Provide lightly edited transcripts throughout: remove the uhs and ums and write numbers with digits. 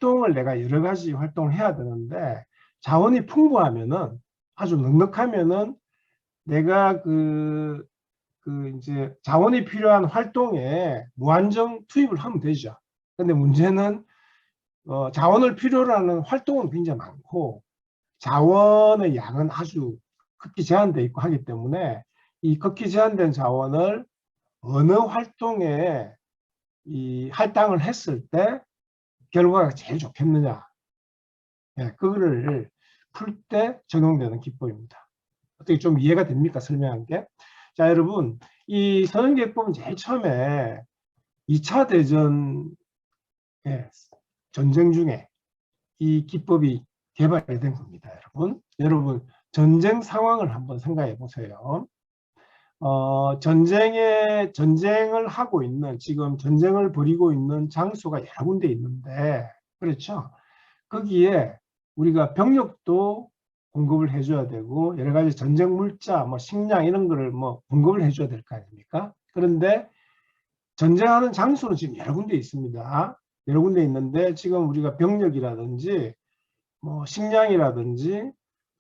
활동을 내가 여러 가지 활동을 해야 되는데 자원이 풍부하면은 아주 넉넉하면은 내가 이제 자원이 필요한 활동에 무한정 투입을 하면 되죠. 근데 문제는 자원을 필요로 하는 활동은 굉장히 많고 자원의 양은 아주 극히 제한되어 있고 하기 때문에 이 극히 제한된 자원을 어느 활동에 할당을 했을 때 결과가 제일 좋겠느냐, 그거를 풀 때 적용되는 기법입니다. 어떻게 좀 이해가 됩니까? 설명한 게. 자, 여러분, 이 선언계획법은 제일 처음에 2차 대전 전쟁 중에 이 기법이 개발된 겁니다. 여러분 전쟁 상황을 한번 생각해 보세요. 전쟁을 하고 있는, 지금 전쟁을 벌이고 있는 장소가 여러 군데 있는데, 그렇죠? 거기에 우리가 병력도 공급을 해줘야 되고, 여러 가지 전쟁 물자, 뭐 식량 이런 거를 뭐 공급을 해줘야 될 거 아닙니까? 그런데 전쟁하는 장소는 지금 여러 군데 있습니다. 여러 군데 있는데, 지금 우리가 병력이라든지, 뭐 식량이라든지,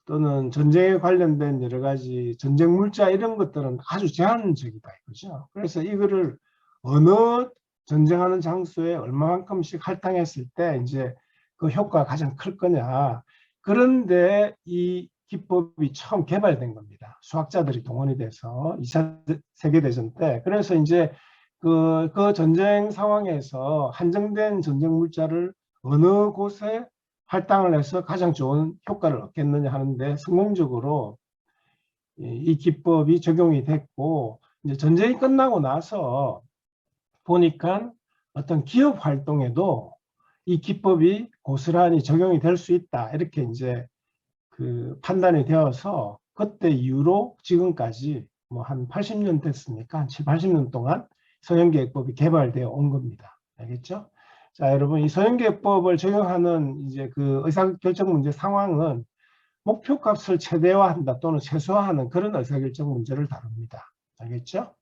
또는 전쟁에 관련된 여러 가지 전쟁 물자 이런 것들은 아주 제한적이다 이거죠. 그래서 이거를 어느 전쟁하는 장소에 얼마만큼씩 할당했을 때 이제 그 효과가 가장 클 거냐. 그런데 이 기법이 처음 개발된 겁니다. 수학자들이 동원이 돼서 2차 세계대전 때. 그래서 이제 그 전쟁 상황에서 한정된 전쟁 물자를 어느 곳에 할당을 해서 가장 좋은 효과를 얻겠느냐 하는데 성공적으로 이 기법이 적용이 됐고, 이제 전쟁이 끝나고 나서 보니까 어떤 기업 활동에도 이 기법이 고스란히 적용이 될 수 있다, 이렇게 이제 그 판단이 되어서 그때 이후로 지금까지 뭐 한 80년 됐으니까 한 7, 80년 동안 서현계획법이 개발되어 온 겁니다. 알겠죠? 자, 여러분, 이 서현계획법을 적용하는 이제 그 의사결정 문제 상황은 목표값을 최대화한다 또는 최소화하는 그런 의사결정 문제를 다룹니다. 알겠죠?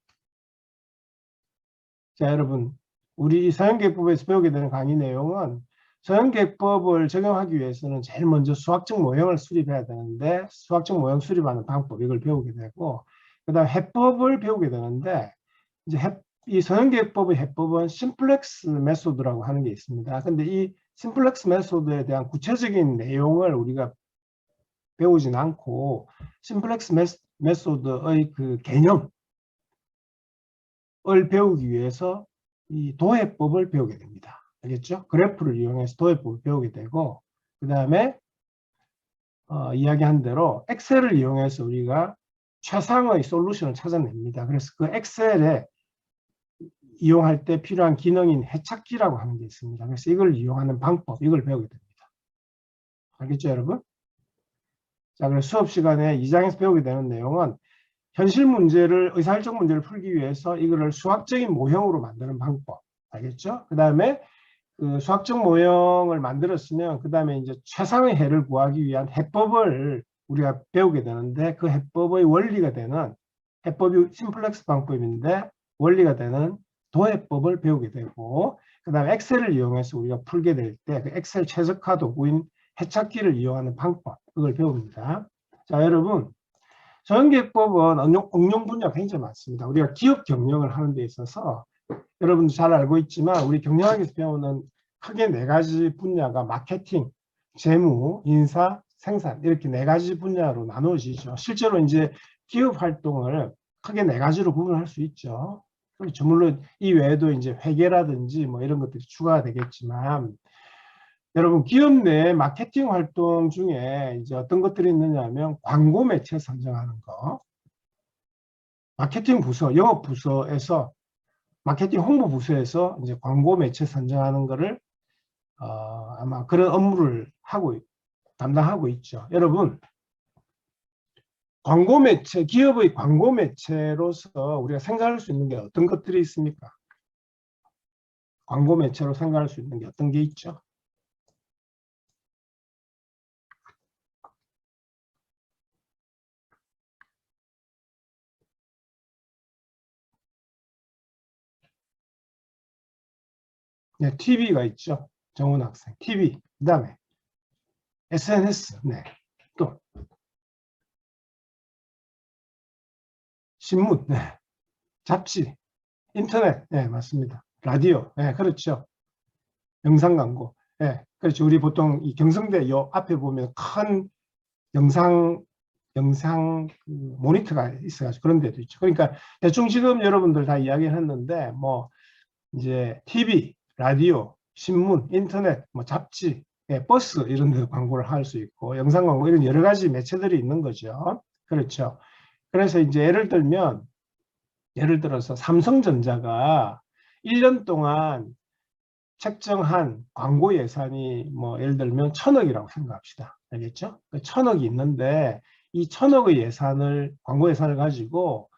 자, 여러분, 우리 서현계획법에서 배우게 되는 강의 내용은 서현계획법을 적용하기 위해서는 제일 먼저 수학적 모형을 수립해야 되는데, 수학적 모형 수립하는 방법, 이걸 배우게 되고, 그 다음 해법을 배우게 되는데, 이제 이 서현계획법의 해법은 심플렉스 메소드라고 하는 게 있습니다. 근데 이 심플렉스 메소드에 대한 구체적인 내용을 우리가 배우진 않고, 심플렉스 메소드의 그 개념을 배우기 위해서 이 도해법을 배우게 됩니다. 알겠죠? 그래프를 이용해서 도해법을 배우게 되고, 그 다음에 이야기한 대로 엑셀을 이용해서 우리가 최상의 솔루션을 찾아냅니다. 그래서 그 엑셀에 이용할 때 필요한 기능인 해착기라고 하는 게 있습니다. 그래서 이걸 이용하는 방법, 이걸 배우게 됩니다. 알겠죠, 여러분? 자, 그래서 수업 시간에 2장에서 배우게 되는 내용은 현실 문제를, 의사결정 문제를 풀기 위해서 이거를 수학적인 모형으로 만드는 방법. 알겠죠? 그 다음에 그 수학적 모형을 만들었으면 그 다음에 이제 최상의 해를 구하기 위한 해법을 우리가 배우게 되는데, 그 해법의 원리가 되는, 해법이 심플렉스 방법인데 원리가 되는 도해법을 배우게 되고, 그 다음에 엑셀을 이용해서 우리가 풀게 될 때 그 엑셀 최적화 도구인 해착기를 이용하는 방법, 그걸 배웁니다. 자, 여러분, 서현계획법은 응용 분야가 굉장히 많습니다. 우리가 기업 경영을 하는 데 있어서 여러분도 잘 알고 있지만 우리 경영학에서 배우는 크게 4가지 분야가 마케팅, 재무, 인사, 생산, 이렇게 4가지 분야로 나누어지죠. 실제로 이제 기업 활동을 크게 4가지로 구분할 수 있죠. 그렇죠. 물론 이 외에도 이제 회계라든지 뭐 이런 것들이 추가가 되겠지만, 여러분, 기업 내 마케팅 활동 중에 이제 어떤 것들이 있느냐 하면 광고 매체 선정하는 거, 마케팅 부서, 영업 부서에서, 마케팅 홍보 부서에서 이제 광고 매체 선정하는 거를 아마 그런 업무를 담당하고 있죠. 여러분, 광고 매체, 기업의 광고 매체로서 우리가 생각할 수 있는 게 어떤 것들이 있습니까? 광고 매체로 생각할 수 있는 게 어떤 게 있죠? 네, TV가 있죠. 정훈 학생, TV, 그 다음에 SNS, 네. 또 신문, 네. 잡지, 인터넷, 네, 맞습니다. 라디오, 네, 그렇죠. 영상 광고, 네, 그렇죠. 우리 보통 이 경성대 요 앞에 보면 큰 영상 그 모니터가 있어가지고 그런 데도 있죠. 그러니까 대충 지금 여러분들 다 이야기를 했는데 뭐 이제 TV, 라디오, 신문, 인터넷, 뭐 잡지, 예, 버스 이런 데 광고를 할 수 있고 영상 광고 이런 여러 가지 매체들이 있는 거죠. 그렇죠. 그래서 이제 예를 들어서 삼성전자가 1년 동안 책정한 광고 예산이 뭐 예를 들면 1,000억이라고 생각합시다. 알겠죠? 1,000억이 있는데 이 1,000억의 예산을 광고 예산을 가지고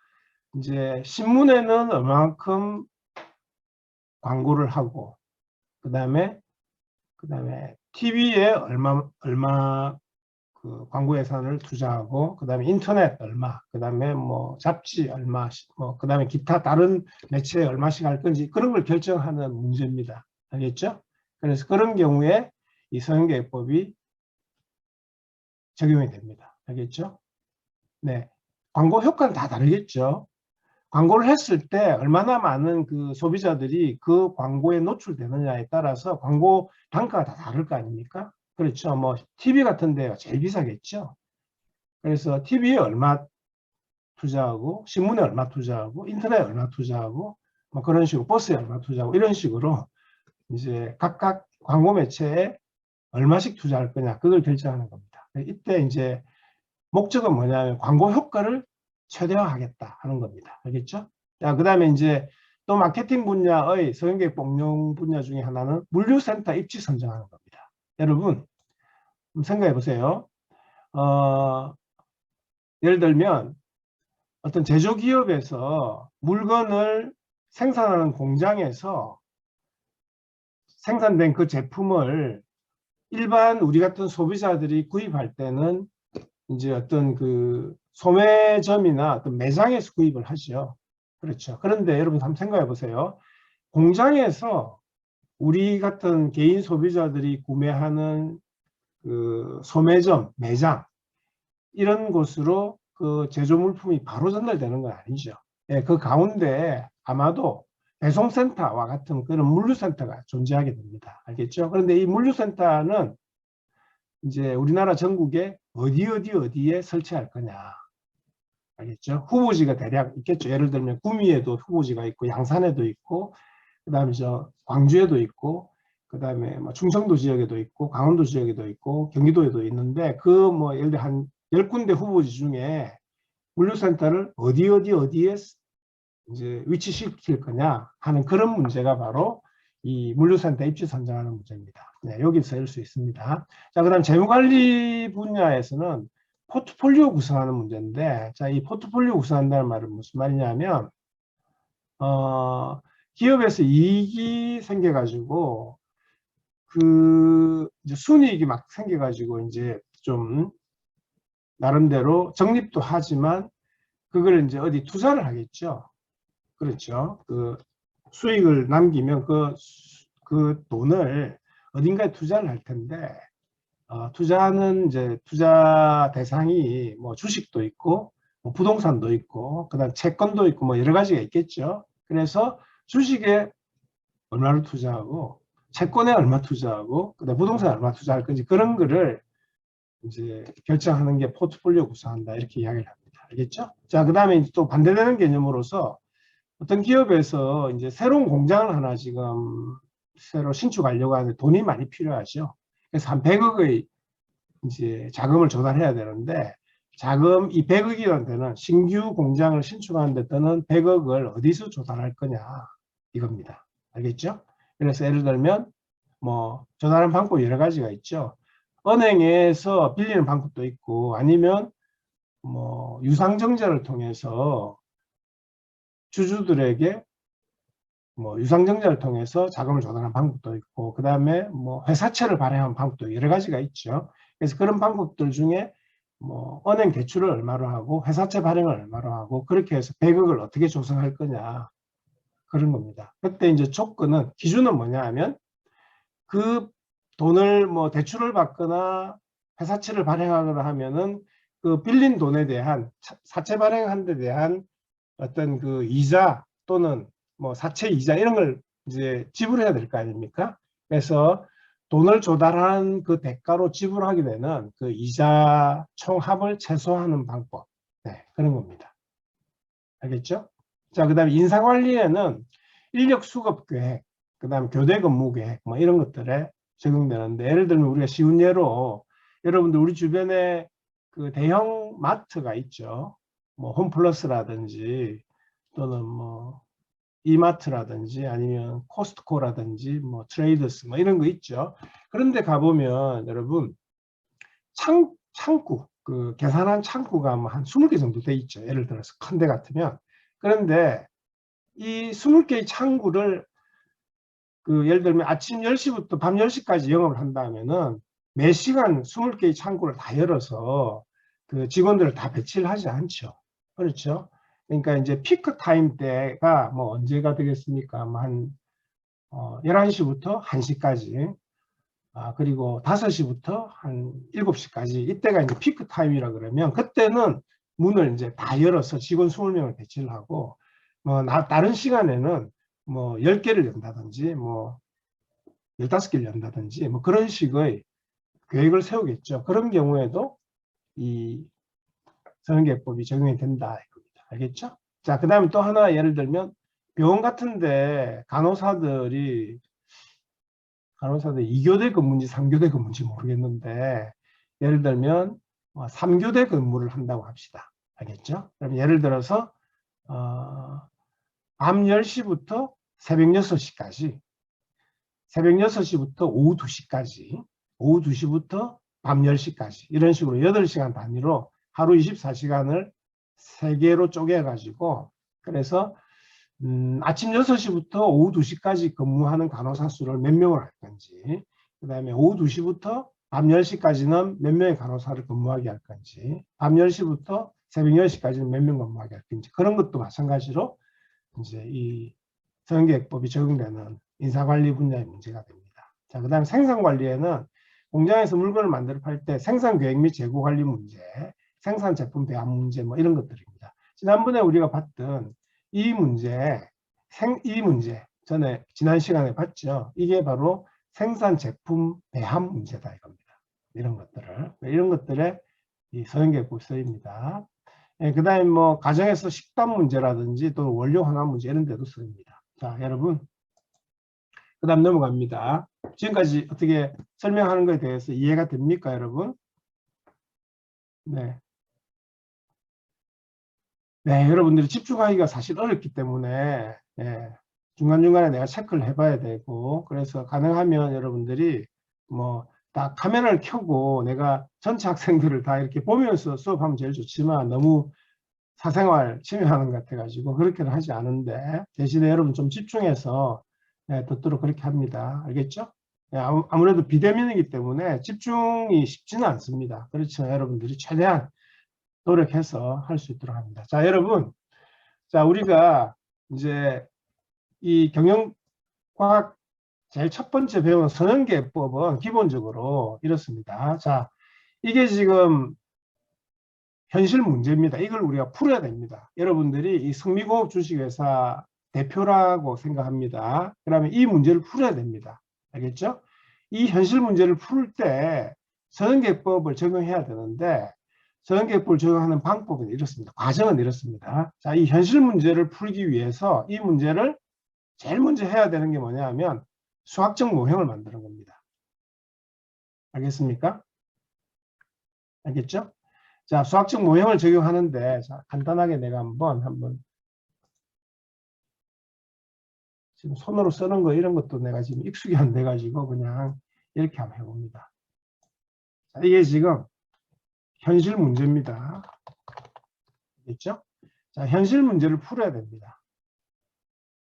이제 신문에는 얼마만큼 광고를 하고 그다음에 TV에 얼마 그 광고 예산을 투자하고 그다음에 인터넷 얼마 그다음에 뭐 잡지 얼마 뭐 그다음에 기타 다른 매체에 얼마씩 할 건지 그런 걸 결정하는 문제입니다. 알겠죠? 그래서 그런 경우에 이 서영계획법이 적용이 됩니다. 알겠죠? 네. 광고 효과는 다 다르겠죠. 광고를 했을 때 얼마나 많은 그 소비자들이 그 광고에 노출되느냐에 따라서 광고 단가가 다 다를 거 아닙니까? 그렇죠. 뭐 TV 같은 데가 제일 비싸겠죠. 그래서 TV에 얼마 투자하고 신문에 얼마 투자하고 인터넷에 얼마 투자하고 뭐 그런 식으로 버스에 얼마 투자하고 이런 식으로 이제 각각 광고 매체에 얼마씩 투자할 거냐 그걸 결정하는 겁니다. 이때 이제 목적은 뭐냐면 광고 효과를 최대화하겠다 하는 겁니다. 알겠죠? 자, 그다음에 이제 또 마케팅 분야의 서영계획 응용 분야 중에 하나는 물류센터 입지 선정하는 겁니다. 여러분 생각해 보세요. 예를 들면 어떤 제조기업에서 물건을 생산하는 공장에서 생산된 그 제품을 일반 우리 같은 소비자들이 구입할 때는 이제 어떤 그 소매점이나 어떤 매장에서 구입을 하죠. 그렇죠. 그런데 여러분 한번 생각해 보세요. 공장에서 우리 같은 개인 소비자들이 구매하는 그 소매점, 매장 이런 곳으로 그 제조 물품이 바로 전달되는 건 아니죠. 예, 그 가운데 아마도 배송센터와 같은 그런 물류센터가 존재하게 됩니다. 알겠죠? 그런데 이 물류센터는 이제 우리나라 전국에 어디에 설치할 거냐. 알겠죠? 후보지가 대략 있겠죠. 예를 들면 구미에도 후보지가 있고 양산에도 있고 그다음에 저 광주에도 있고 그다음에 뭐 충청도 지역에도 있고 강원도 지역에도 있고 경기도에도 있는데 그 뭐 예를 들어 한 10군데 후보지 중에 물류센터를 어디에 이제 위치시킬 거냐 하는 그런 문제가 바로 이 물류센터 입지 선정하는 문제입니다. 네, 여기서 할 수 있습니다. 자, 그다음 재무관리 분야에서는 포트폴리오 구성하는 문제인데, 자, 이 포트폴리오 구성한다는 말은 무슨 말이냐면, 기업에서 이익이 생겨가지고, 이제 순이익이 막 생겨가지고, 이제 좀, 나름대로 적립도 하지만, 그걸 이제 어디 투자를 하겠죠. 그렇죠. 그 수익을 남기면 그 돈을 어딘가에 투자를 할 텐데, 투자는 이제 투자 대상이 뭐 주식도 있고, 뭐 부동산도 있고, 그다음 채권도 있고, 뭐 여러 가지가 있겠죠. 그래서 주식에 얼마를 투자하고, 채권에 얼마 투자하고, 그다음 부동산에 얼마 투자할 건지 그런 거를 이제 결정하는 게 포트폴리오 구성한다 이렇게 이야기를 합니다. 알겠죠? 자, 그다음에 또 반대되는 개념으로서 어떤 기업에서 이제 새로운 공장을 하나 지금 새로 신축하려고 하는데 돈이 많이 필요하죠. 그래서 한 100억의 이제 자금을 조달해야 되는데 자금 이 100억이라는 데는 신규 공장을 신축하는 데 드는 100억을 어디서 조달할 거냐 이겁니다. 알겠죠? 그래서 예를 들면 뭐 조달하는 방법이 여러 가지가 있죠. 은행에서 빌리는 방법도 있고 아니면 뭐 유상증자를 통해서 주주들에게 뭐 유상증자를 통해서 자금을 조달하는 방법도 있고 그 다음에 뭐 회사채를 발행하는 방법도 여러 가지가 있죠. 그래서 그런 방법들 중에 뭐 은행 대출을 얼마로 하고 회사채 발행을 얼마로 하고 그렇게 해서 100억을 어떻게 조성할 거냐 그런 겁니다. 그때 이제 조건은 기준은 뭐냐 하면 그 돈을 뭐 대출을 받거나 회사채를 발행하거나 하면은 그 빌린 돈에 대한 사채 발행한 데 대한 어떤 그 이자 또는 뭐 사채 이자 이런 걸 이제 지불해야 될 거 아닙니까? 그래서 돈을 조달한 그 대가로 지불하게 되는 그 이자 총합을 최소화하는 방법. 네, 그런 겁니다. 알겠죠? 자, 그 다음에 인사관리에는 인력 수급 계획, 그 다음에 교대 근무 계획, 뭐 이런 것들에 적용되는데, 예를 들면 우리가 쉬운 예로, 여러분들 우리 주변에 그 대형 마트가 있죠. 뭐 홈플러스라든지 또는 뭐 이마트라든지 아니면 코스트코라든지 뭐 트레이더스 뭐 이런 거 있죠. 그런데 가보면 여러분 창구 그 계산한 창구가 뭐 한 20개 정도 돼 있죠. 예를 들어서 큰 데 같으면. 그런데 이 20개의 창구를 그 예를 들면 아침 10시부터 밤 10시까지 영업을 한다면은 매 시간 20개의 창구를 다 열어서 그 직원들을 다 배치를 하지 않죠. 그렇죠? 그러니까 이제 피크 타임 때가 뭐 언제가 되겠습니까? 뭐 한 11시부터 1시까지, 그리고 5시부터 한 7시까지, 이때가 이제 피크 타임이라 그러면 그때는 문을 이제 다 열어서 직원 20명을 배치를 하고, 뭐 다른 시간에는 뭐 10개를 연다든지 뭐 15개를 연다든지 뭐 그런 식의 계획을 세우겠죠. 그런 경우에도 이 선행계획법이 적용이 된다 이겁니다. 알겠죠? 자, 그 다음에 또 하나 예를 들면 병원 같은데 간호사들이 2교대 근무인지 3교대 근무인지 모르겠는데, 예를 들면 3교대 근무를 한다고 합시다. 알겠죠? 그럼 예를 들어서 밤 10시부터 새벽 6시까지, 새벽 6시부터 오후 2시까지, 오후 2시부터 밤 10시까지 이런 식으로 8시간 단위로 하루 24시간을 3개로 쪼개가지고, 그래서 아침 6시부터 오후 2시까지 근무하는 간호사 수를 몇 명을 할 건지, 그 다음에 오후 2시부터 밤 10시까지는 몇 명의 간호사를 근무하게 할 건지, 밤 10시부터 새벽 10시까지는 몇 명 근무하게 할 건지, 그런 것도 마찬가지로 이제 이 선행계획법이 적용되는 인사관리 분야의 문제가 됩니다. 자, 그 다음에 생산관리에는 공장에서 물건을 만들어 팔 때 생산계획 및 재고관리 문제, 생산 제품 배합 문제 뭐 이런 것들입니다. 지난번에 우리가 봤던 이 문제, 전에 지난 시간에 봤죠. 이게 바로 생산 제품 배합 문제다 이겁니다. 이런 것들에 이 선행계획법이 쓰입니다. 그 다음에 뭐 가정에서 식단 문제라든지 또 원료 환원 문제 이런 데도 쓰입니다. 자, 여러분, 그 다음 넘어갑니다. 지금까지 어떻게 설명하는 것에 대해서 이해가 됩니까, 여러분? 네. 네, 여러분들이 집중하기가 사실 어렵기 때문에 중간중간에 내가 체크를 해봐야 되고, 그래서 가능하면 여러분들이 뭐 다 카메라를 켜고 내가 전체 학생들을 다 이렇게 보면서 수업하면 제일 좋지만 너무 사생활 침해하는 것 같아가지고 그렇게는 하지 않은데, 대신에 여러분 좀 집중해서 듣도록 그렇게 합니다. 알겠죠? 아무래도 비대면이기 때문에 집중이 쉽지는 않습니다. 그렇지만 여러분들이 최대한 노력해서 할 수 있도록 합니다. 자, 여러분, 자, 우리가 이제 이 경영과학 제일 첫 번째 배우는 선행계획법은 기본적으로 이렇습니다. 자, 이게 지금 현실 문제입니다. 이걸 우리가 풀어야 됩니다. 여러분들이 이 성미고급 주식회사 대표라고 생각합니다. 그러면 이 문제를 풀어야 됩니다. 알겠죠? 이 현실 문제를 풀 때 선행계획법을 적용해야 되는데, 선행계획법을 적용하는 방법은 이렇습니다. 과정은 이렇습니다. 자, 이 현실 문제를 풀기 위해서 이 문제를 제일 먼저 해야 되는 게 뭐냐 하면 수학적 모형을 만드는 겁니다. 알겠습니까? 알겠죠? 자, 수학적 모형을 적용하는데, 자, 간단하게 내가 한번 지금 손으로 쓰는 거 이런 것도 내가 지금 익숙이 안 돼가지고 그냥 이렇게 한번 해봅니다. 자, 이게 지금 현실 문제입니다. 알겠죠? 자, 현실 문제를 풀어야 됩니다.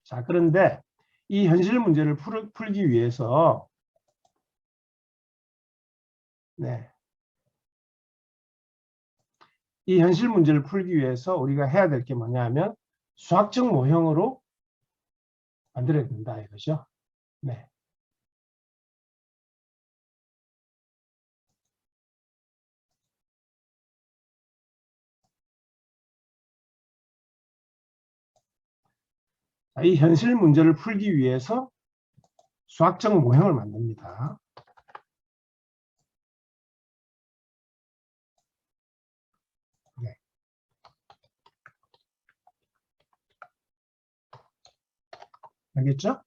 자, 그런데 이 현실 문제를 풀기 위해서 이 현실 문제를 풀기 위해서 우리가 해야 될 게 뭐냐 하면 수학적 모형으로 만들어야 된다 이거죠. 네. 이 현실 문제를 풀기 위해서 수학적 모형을 만듭니다. 네. 알겠죠?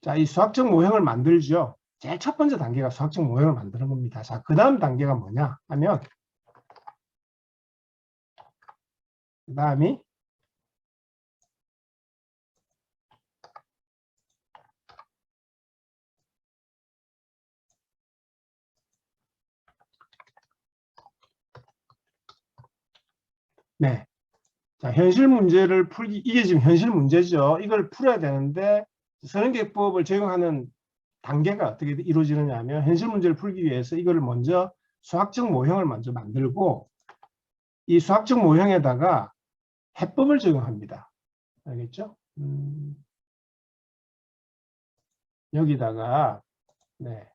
자, 이 수학적 모형을 만들죠. 제일 첫 번째 단계가 수학적 모형을 만드는 겁니다. 자, 그 다음 단계가 뭐냐 하면, 그 다음이 네. 자, 현실 문제를 풀기, 이게 지금 현실 문제죠. 이걸 풀어야 되는데, 선행기법을 적용하는 단계가 어떻게 이루어지느냐 하면, 현실 문제를 풀기 위해서 이거를 먼저 수학적 모형을 먼저 만들고, 이 수학적 모형에다가 해법을 적용합니다. 알겠죠? 여기다가, 네.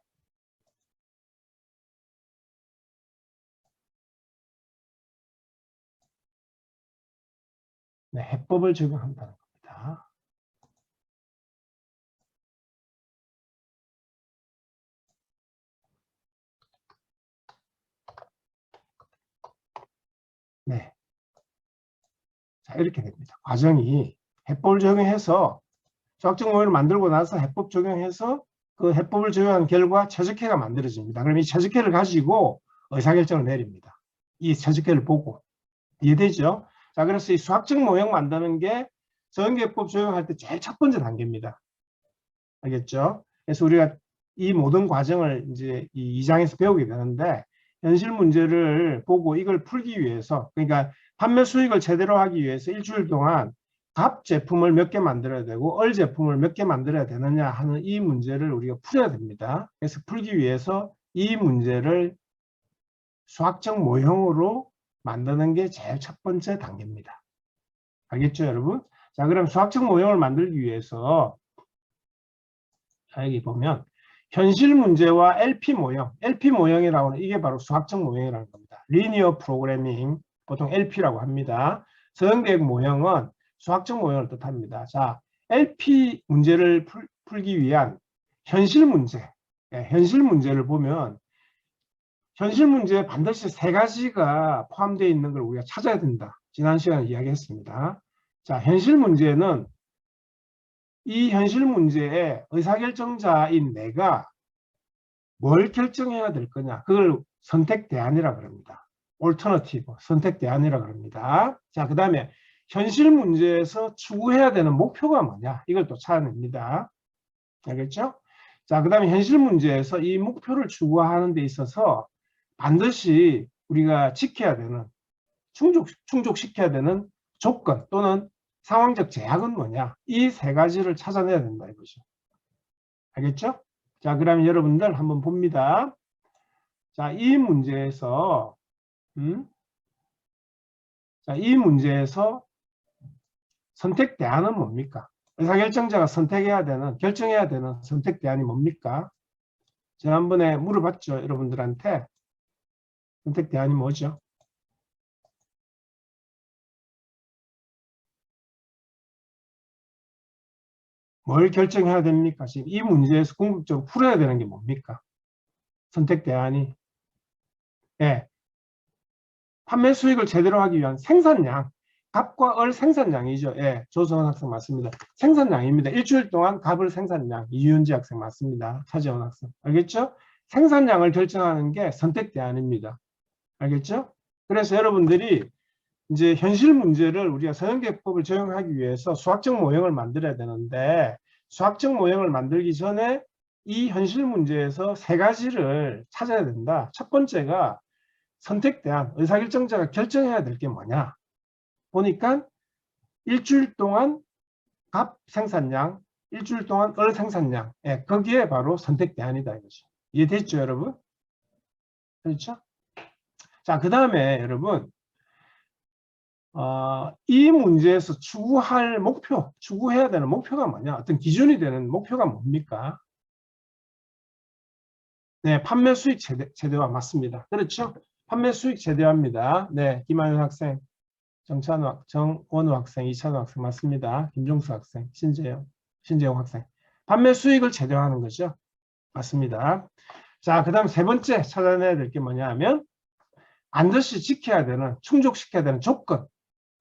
네, 해법을 적용한다는 겁니다. 네. 자, 이렇게 됩니다. 과정이 해법을 적용해서 수학적 모형을 만들고 나서 해법 적용해서 그 해법을 적용한 결과 최적해가 만들어집니다. 그럼 이 최적해를 가지고 의사결정을 내립니다. 이 최적해를 보고. 이해되죠? 자, 그래서 이 수학적 모형 만드는 게 정규해법 적용할 때 제일 첫 번째 단계입니다. 알겠죠? 그래서 우리가 이 모든 과정을 이제 이 2장에서 배우게 되는데, 현실 문제를 보고 이걸 풀기 위해서, 그러니까 판매 수익을 제대로 하기 위해서 일주일 동안 갑 제품을 몇 개 만들어야 되고 얼 제품을 몇 개 만들어야 되느냐 하는 이 문제를 우리가 풀어야 됩니다. 그래서 풀기 위해서 이 문제를 수학적 모형으로 만드는 게 제일 첫 번째 단계입니다. 알겠죠, 여러분? 자, 그럼 수학적 모형을 만들기 위해서, 자, 여기 보면 현실 문제와 LP 모형, LP 모형이라고 하는 이게 바로 수학적 모형이라는 겁니다. 리니어 프로그래밍, 보통 LP라고 합니다. 서형대역 모형은 수학적 모형을 뜻합니다. 자, LP 문제를 풀기 위한 현실 문제, 현실 문제를 보면 현실 문제에 반드시 세 가지가 포함되어 있는 걸 우리가 찾아야 된다. 지난 시간에 이야기했습니다. 자, 현실 문제는 이 현실 문제의 의사결정자인 내가 뭘 결정해야 될 거냐. 그걸 선택 대안이라 그럽니다. 올터너티브, 선택 대안이라 그럽니다. 자, 그 다음에 현실 문제에서 추구해야 되는 목표가 뭐냐. 이걸 또 찾아냅니다. 알겠죠? 자, 그 다음에 현실 문제에서 이 목표를 추구하는 데 있어서 반드시 우리가 지켜야 되는, 충족시켜야 되는 조건 또는 상황적 제약은 뭐냐. 이 세 가지를 찾아내야 된다 이거죠. 알겠죠? 자, 그러면 여러분들 한번 봅니다. 자, 이 문제에서 자, 이 문제에서 선택 대안은 뭡니까? 의사결정자가 선택해야 되는, 결정해야 되는 선택 대안이 뭡니까? 지난번에 물어봤죠, 여러분들한테. 선택 대안이 뭐죠? 뭘 결정해야 됩니까? 지금 이 문제에서 궁극적으로 풀어야 되는 게 뭡니까? 선택 대안이. 예. 판매 수익을 제대로 하기 위한 생산량. 갑과 얼 생산량이죠. 예. 조성원 학생 맞습니다. 생산량입니다. 일주일 동안 갑을 생산량. 이윤지 학생 맞습니다. 차재원 학생. 알겠죠? 생산량을 결정하는 게 선택 대안입니다. 알겠죠? 그래서 여러분들이 이제 현실 문제를 우리가 서형계법을 적용하기 위해서 수학적 모형을 만들어야 되는데, 수학적 모형을 만들기 전에 이 현실 문제에서 세 가지를 찾아야 된다. 첫 번째가 선택 대안, 의사결정자가 결정해야 될 게 뭐냐. 보니까 일주일 동안 갑 생산량, 일주일 동안 얼 생산량, 예, 거기에 바로 선택 대안이다 이거죠. 이해됐죠, 여러분? 그렇죠? 자, 그 다음에 여러분, 이 문제에서 추구할 목표, 추구해야 되는 목표가 뭐냐? 어떤 기준이 되는 목표가 뭡니까? 네, 판매 수익 최대화 맞습니다. 그렇죠? 판매 수익 최대화입니다. 네, 김하윤 학생. 정원우 학생, 이찬우 학생 맞습니다. 김종수 학생, 신재영 학생. 판매 수익을 최대화하는 거죠. 맞습니다. 자, 그 다음 세 번째 찾아내야 될 게 뭐냐 하면 반드시 지켜야 되는, 충족시켜야 되는 조건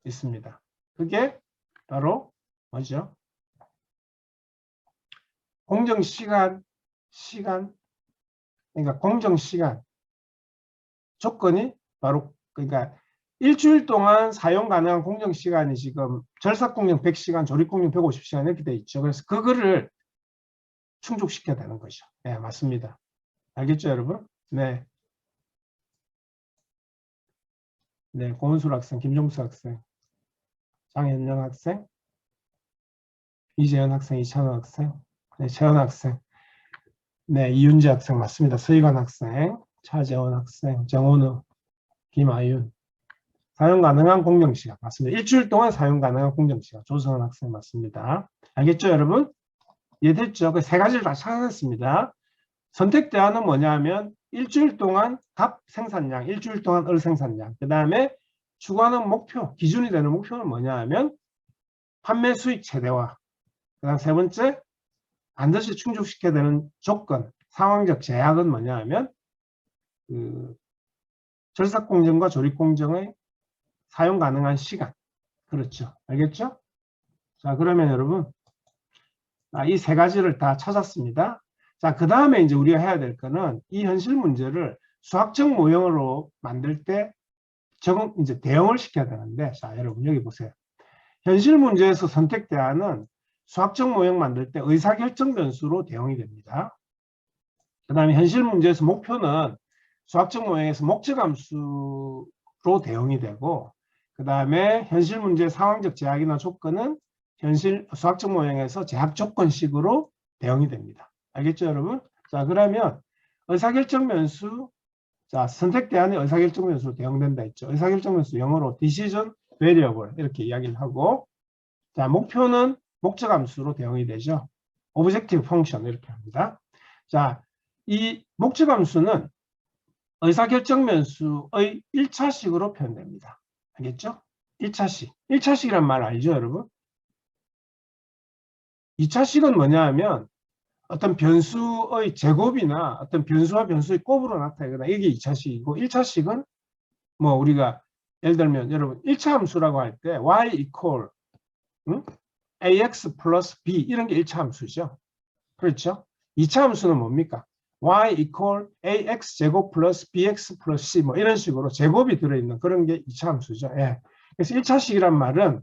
있습니다. 그게 바로 뭐죠? 공정시간, 그러니까 공정시간 조건이 바로, 그러니까 일주일 동안 사용 가능한 공정시간이 지금 절삭공정 100시간, 조립공정 150시간 이렇게 돼 있죠. 그래서 그거를 충족시켜야 되는 거죠. 네, 맞습니다. 알겠죠, 여러분? 네. 네, 고은술 학생, 김종수 학생, 장현영 학생, 이재현 학생, 이찬호 학생, 네, 재현 학생, 네, 이윤재 학생 맞습니다. 서희관 학생, 차재원 학생, 정원우, 김아윤. 사용 가능한 공정시간 맞습니다. 일주일 동안 사용 가능한 공정시간. 조성은 학생 맞습니다. 알겠죠, 여러분? 이해됐죠? 그 세 가지를 다 찾아냈습니다. 선택 대안은 뭐냐 하면 일주일 동안 갑 생산량, 일주일 동안 을 생산량. 그 다음에 추구하는 목표, 기준이 되는 목표는 뭐냐 하면 판매 수익 최대화. 그 다음 세 번째, 반드시 충족시켜야 되는 조건, 상황적 제약은 뭐냐 하면 절삭공정과 조립공정의 사용 가능한 시간. 그렇죠. 알겠죠? 자, 그러면 여러분, 이 세 가지를 다 찾았습니다. 자, 그 다음에 이제 우리가 해야 될 거는 이 현실 문제를 수학적 모형으로 만들 때 이제 대응을 시켜야 되는데, 자, 여러분 여기 보세요. 현실 문제에서 선택 대안은 수학적 모형 만들 때 의사결정 변수로 대응이 됩니다. 그 다음에 현실 문제에서 목표는 수학적 모형에서 목적 함수로 대응이 되고, 그 다음에 현실 문제 상황적 제약이나 조건은 현실 수학적 모형에서 제약 조건식으로 대응이 됩니다. 알겠죠, 여러분? 자, 그러면 의사결정 변수, 자, 선택 대안이 의사결정 변수로 대응된다 했죠. 의사결정 변수 영어로 decision variable 이렇게 이야기를 하고, 자, 목표는 목적 함수로 대응이 되죠. objective function 이렇게 합니다. 자, 이 목적 함수는 의사결정 변수의 1차식으로 표현됩니다. 알겠죠? 1차식. 1차식이란 말 알죠, 여러분? 2차식은 뭐냐 하면 어떤 변수의 제곱이나 어떤 변수와 변수의 곱으로 나타내거나 이게 2차식이고 1차식은 뭐 우리가 예를 들면 여러분 1차 함수라고 할 때 y equal ax 플러스 b 이런 게 1차 함수죠. 그렇죠? 2차 함수는 뭡니까? y equal ax 제곱 플러스 bx 플러스 c 뭐 이런 식으로 제곱이 들어있는 그런 게 2차 함수죠. 예. 그래서 1차식이란 말은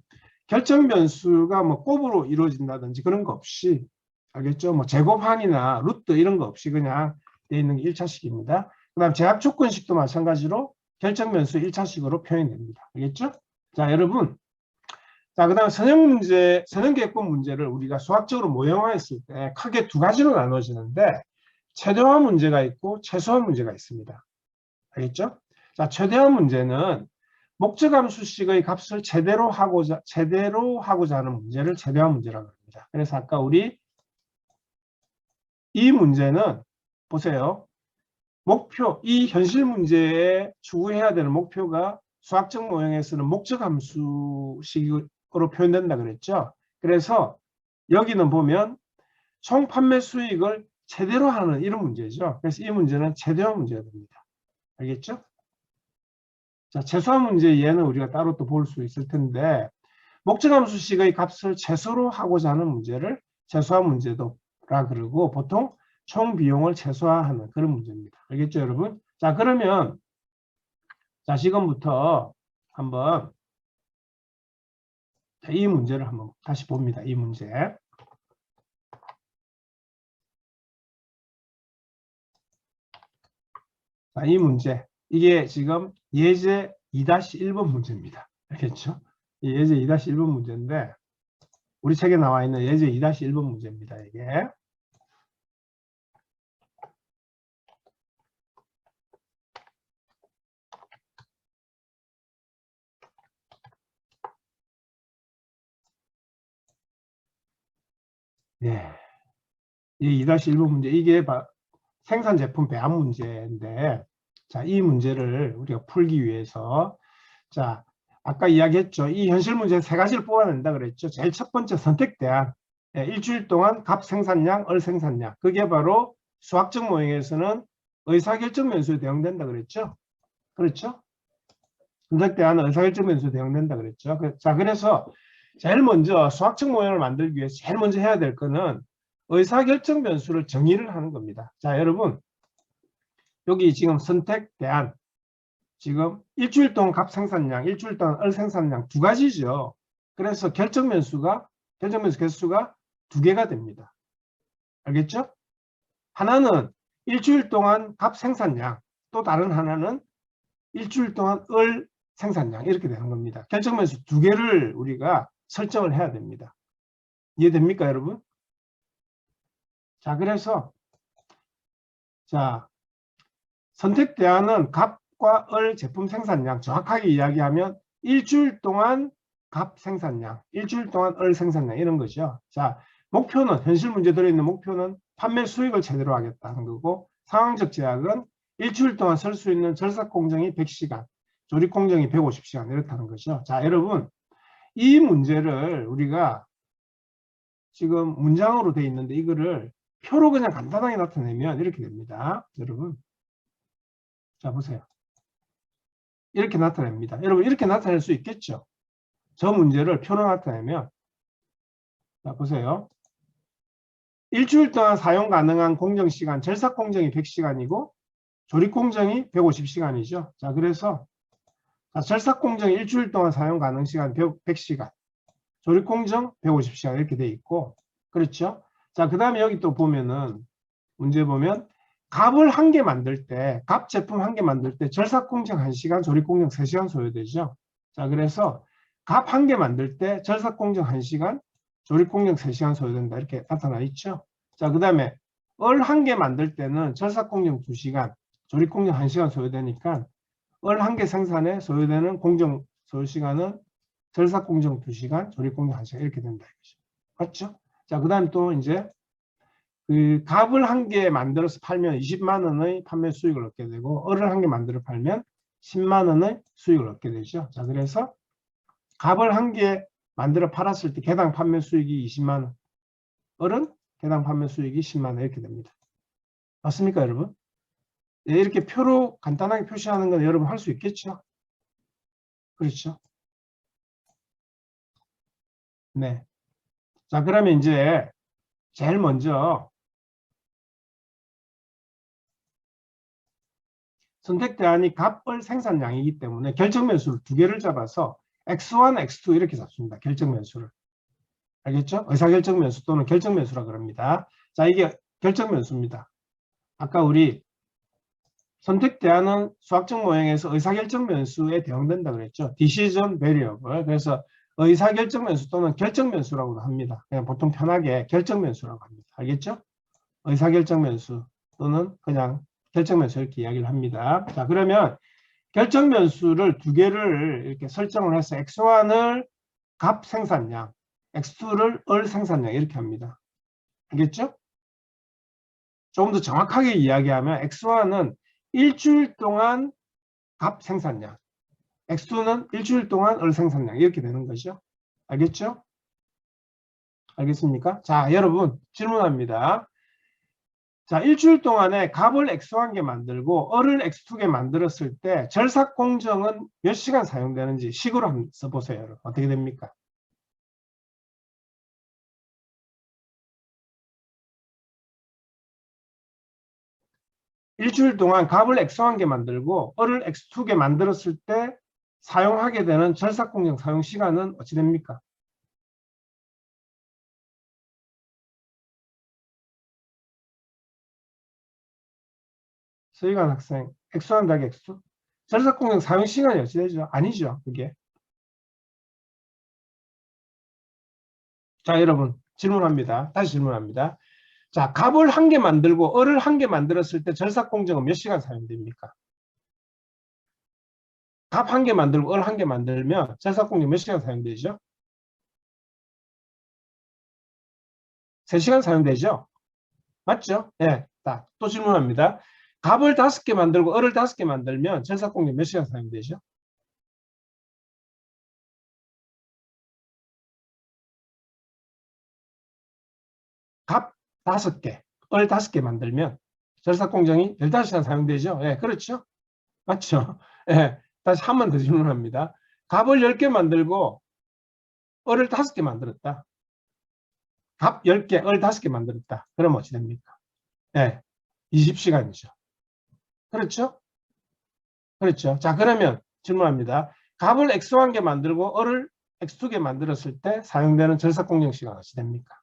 결정 변수가 뭐 곱으로 이루어진다든지 그런 거 없이, 알겠죠? 뭐 제곱항이나 루트 이런 거 없이 그냥 돼 있는 게 1차식입니다. 그 다음 제약 조건식도 마찬가지로 결정 변수 1차식으로 표현됩니다. 알겠죠? 자, 여러분. 자, 그 다음 선형계획법 문제를 우리가 수학적으로 모형화했을 때 크게 두 가지로 나눠지는데 최대화 문제가 있고 최소화 문제가 있습니다. 알겠죠? 자, 최대화 문제는 목적함수식의 값을 제대로 하고자 하는 문제를 최대화 문제라고 합니다. 그래서 아까 우리 이 문제는 보세요. 목표, 이 현실 문제에 추구해야 되는 목표가 수학적 모형에서는 목적함수식으로 표현된다 그랬죠. 그래서 여기는 보면 총 판매 수익을 제대로 하는 이런 문제죠. 그래서 이 문제는 최대화 문제가 됩니다. 알겠죠? 자, 최소화 문제 얘는 우리가 따로 또 볼 수 있을 텐데 목적함수식의 값을 최소로 하고자 하는 문제를 최소화 문제도라 그러고 보통 총 비용을 최소화하는 그런 문제입니다. 알겠죠, 여러분? 자, 그러면 자, 지금부터 한번 이 문제를 한번 다시 봅니다. 이 문제. 자, 이 문제. 이게 지금 예제 2-1번 문제입니다. 알겠죠? 예제 2-1번 문제인데 우리 책에 나와 있는 예제 2-1번 문제입니다. 이게. 네. 이 2-1번 문제. 이게 생산 제품 배합 문제인데 자, 이 문제를 우리가 풀기 위해서 자, 아까 이야기했죠. 이 현실 문제 세 가지를 뽑아낸다 그랬죠. 제일 첫 번째 선택대안. 일주일 동안 갑 생산량, 을 생산량. 그게 바로 수학적 모형에서는 의사결정 변수에 대응된다 그랬죠. 그렇죠? 선택대안은 의사결정 변수에 대응된다 그랬죠. 자, 그래서 제일 먼저 수학적 모형을 만들기 위해서 제일 먼저 해야 될 거는 의사결정 변수를 정의를 하는 겁니다. 자, 여러분. 여기 지금 선택대안. 지금 일주일 동안 갑 생산량, 일주일 동안 을 생산량 두 가지죠. 그래서 결정변수 개수가 두 개가 됩니다. 알겠죠? 하나는 일주일 동안 갑 생산량, 또 다른 하나는 일주일 동안 을 생산량 이렇게 되는 겁니다. 결정변수 두 개를 우리가 설정을 해야 됩니다. 이해됩니까, 여러분? 자, 그래서 자 선택대안은 갑과 을 제품 생산량 정확하게 이야기하면 일주일 동안 갑 생산량, 일주일 동안 을 생산량 이런 거죠. 자, 목표는 현실 문제 들어있는 목표는 판매 수익을 제대로 하겠다는 거고 상황적 제약은 일주일 동안 쓸 수 있는 절삭 공정이 100시간, 조립 공정이 150시간 이렇다는 거죠. 자, 여러분 이 문제를 우리가 지금 문장으로 돼 있는데 이거를 표로 그냥 간단하게 나타내면 이렇게 됩니다. 여러분. 자, 보세요. 이렇게 나타냅니다. 여러분 이렇게 나타낼 수 있겠죠? 저 문제를 표로 나타내면 자, 보세요. 일주일 동안 사용 가능한 공정시간, 절삭 공정이 100시간이고 조립 공정이 150시간이죠. 자, 그래서 절삭 공정 일주일 동안 사용 가능 시간 100시간, 조립 공정 150시간 이렇게 돼 있고 그렇죠? 자, 그 다음에 여기 또 보면은 문제 보면 갑을 한 개 만들 때, 갑 제품 한 개 만들 때 절삭 공정 1시간, 조립 공정 3시간 소요되죠. 자, 그래서 갑 한 개 만들 때 절삭 공정 1시간, 조립 공정 3시간 소요된다. 이렇게 나타나 있죠. 자, 그 다음에 을 한 개 만들 때는 절삭 공정 2시간, 조립 공정 1시간 소요되니까 을 한 개 생산에 소요되는 공정 소요 시간은 절삭 공정 2시간, 조립 공정 1시간 이렇게 된다. 이거죠. 맞죠? 자, 그 다음에 또 이제 그 갑을 한 개 만들어서 팔면 20만 원의 판매 수익을 얻게 되고 을을 한 개 만들어 팔면 10만 원의 수익을 얻게 되죠. 자, 그래서 갑을 한 개 만들어 팔았을 때 개당 판매 수익이 20만 원, 을은 개당 판매 수익이 10만 원 이렇게 됩니다. 맞습니까, 여러분? 네, 이렇게 표로 간단하게 표시하는 건 여러분 할 수 있겠죠? 그렇죠? 네. 자, 그러면 이제 제일 먼저 선택대안이 갑을 생산량이기 때문에 결정면수를 두 개를 잡아서 x1, x2 이렇게 잡습니다. 결정면수를. 알겠죠? 의사결정면수 또는 결정면수라 그럽니다. 자, 이게 결정면수입니다. 아까 우리 선택대안은 수학적 모형에서 의사결정면수에 대응된다 그랬죠. Decision Variable. 그래서 의사결정면수 또는 결정면수라고도 합니다. 그냥 보통 편하게 결정면수라고 합니다. 알겠죠? 의사결정면수 또는 그냥 결정면수 이렇게 이야기를 합니다. 자, 그러면 결정면수를 두 개를 이렇게 설정을 해서 x1을 갑 생산량, x2를 을 생산량 이렇게 합니다. 알겠죠? 조금 더 정확하게 이야기하면 x1은 일주일 동안 갑 생산량, x2는 일주일 동안 을 생산량 이렇게 되는 거죠. 알겠죠? 알겠습니까? 자, 여러분 질문합니다. 자, 일주일 동안에 갑을 x1개 만들고 을을 x2개 만들었을 때 절삭 공정은 몇 시간 사용되는지 식으로 한번 써보세요. 여러분. 어떻게 됩니까? 일주일 동안 갑을 x1개 만들고 을을 x2개 만들었을 때 사용하게 되는 절삭 공정 사용 시간은 어찌 됩니까? 서희관 학생, x1 더하기 x2? 절삭 공정 사용 시간이 어찌 되죠? 아니죠, 그게. 자, 여러분 질문합니다. 다시 질문합니다. 자, 갑을 한 개 만들고 을을 한 개 만들었을 때 절삭 공정은 몇 시간 사용됩니까? 갑 한 개 만들고 을 한 개 만들면 절삭 공정 몇 시간 사용되죠? 3시간 사용되죠? 맞죠? 예. 자, 또 질문합니다. 갑을 5개 만들고 을을 5개 만들면 절삭 공정 몇 시간 사용되죠? 5개, 을 5개 만들면 절삭공정이 15시간 사용되죠. 예, 그렇죠. 맞죠? 예, 다시 한 번 더 질문합니다. 값을 10개 만들고 을을 5개 만들었다. 값 10개, 을 5개 만들었다. 그럼 어찌 됩니까? 예, 20시간이죠. 그렇죠? 그렇죠. 자, 그러면 질문합니다. 값을 x1개 만들고 을을 x2개 만들었을 때 사용되는 절삭공정 시간 어찌 됩니까?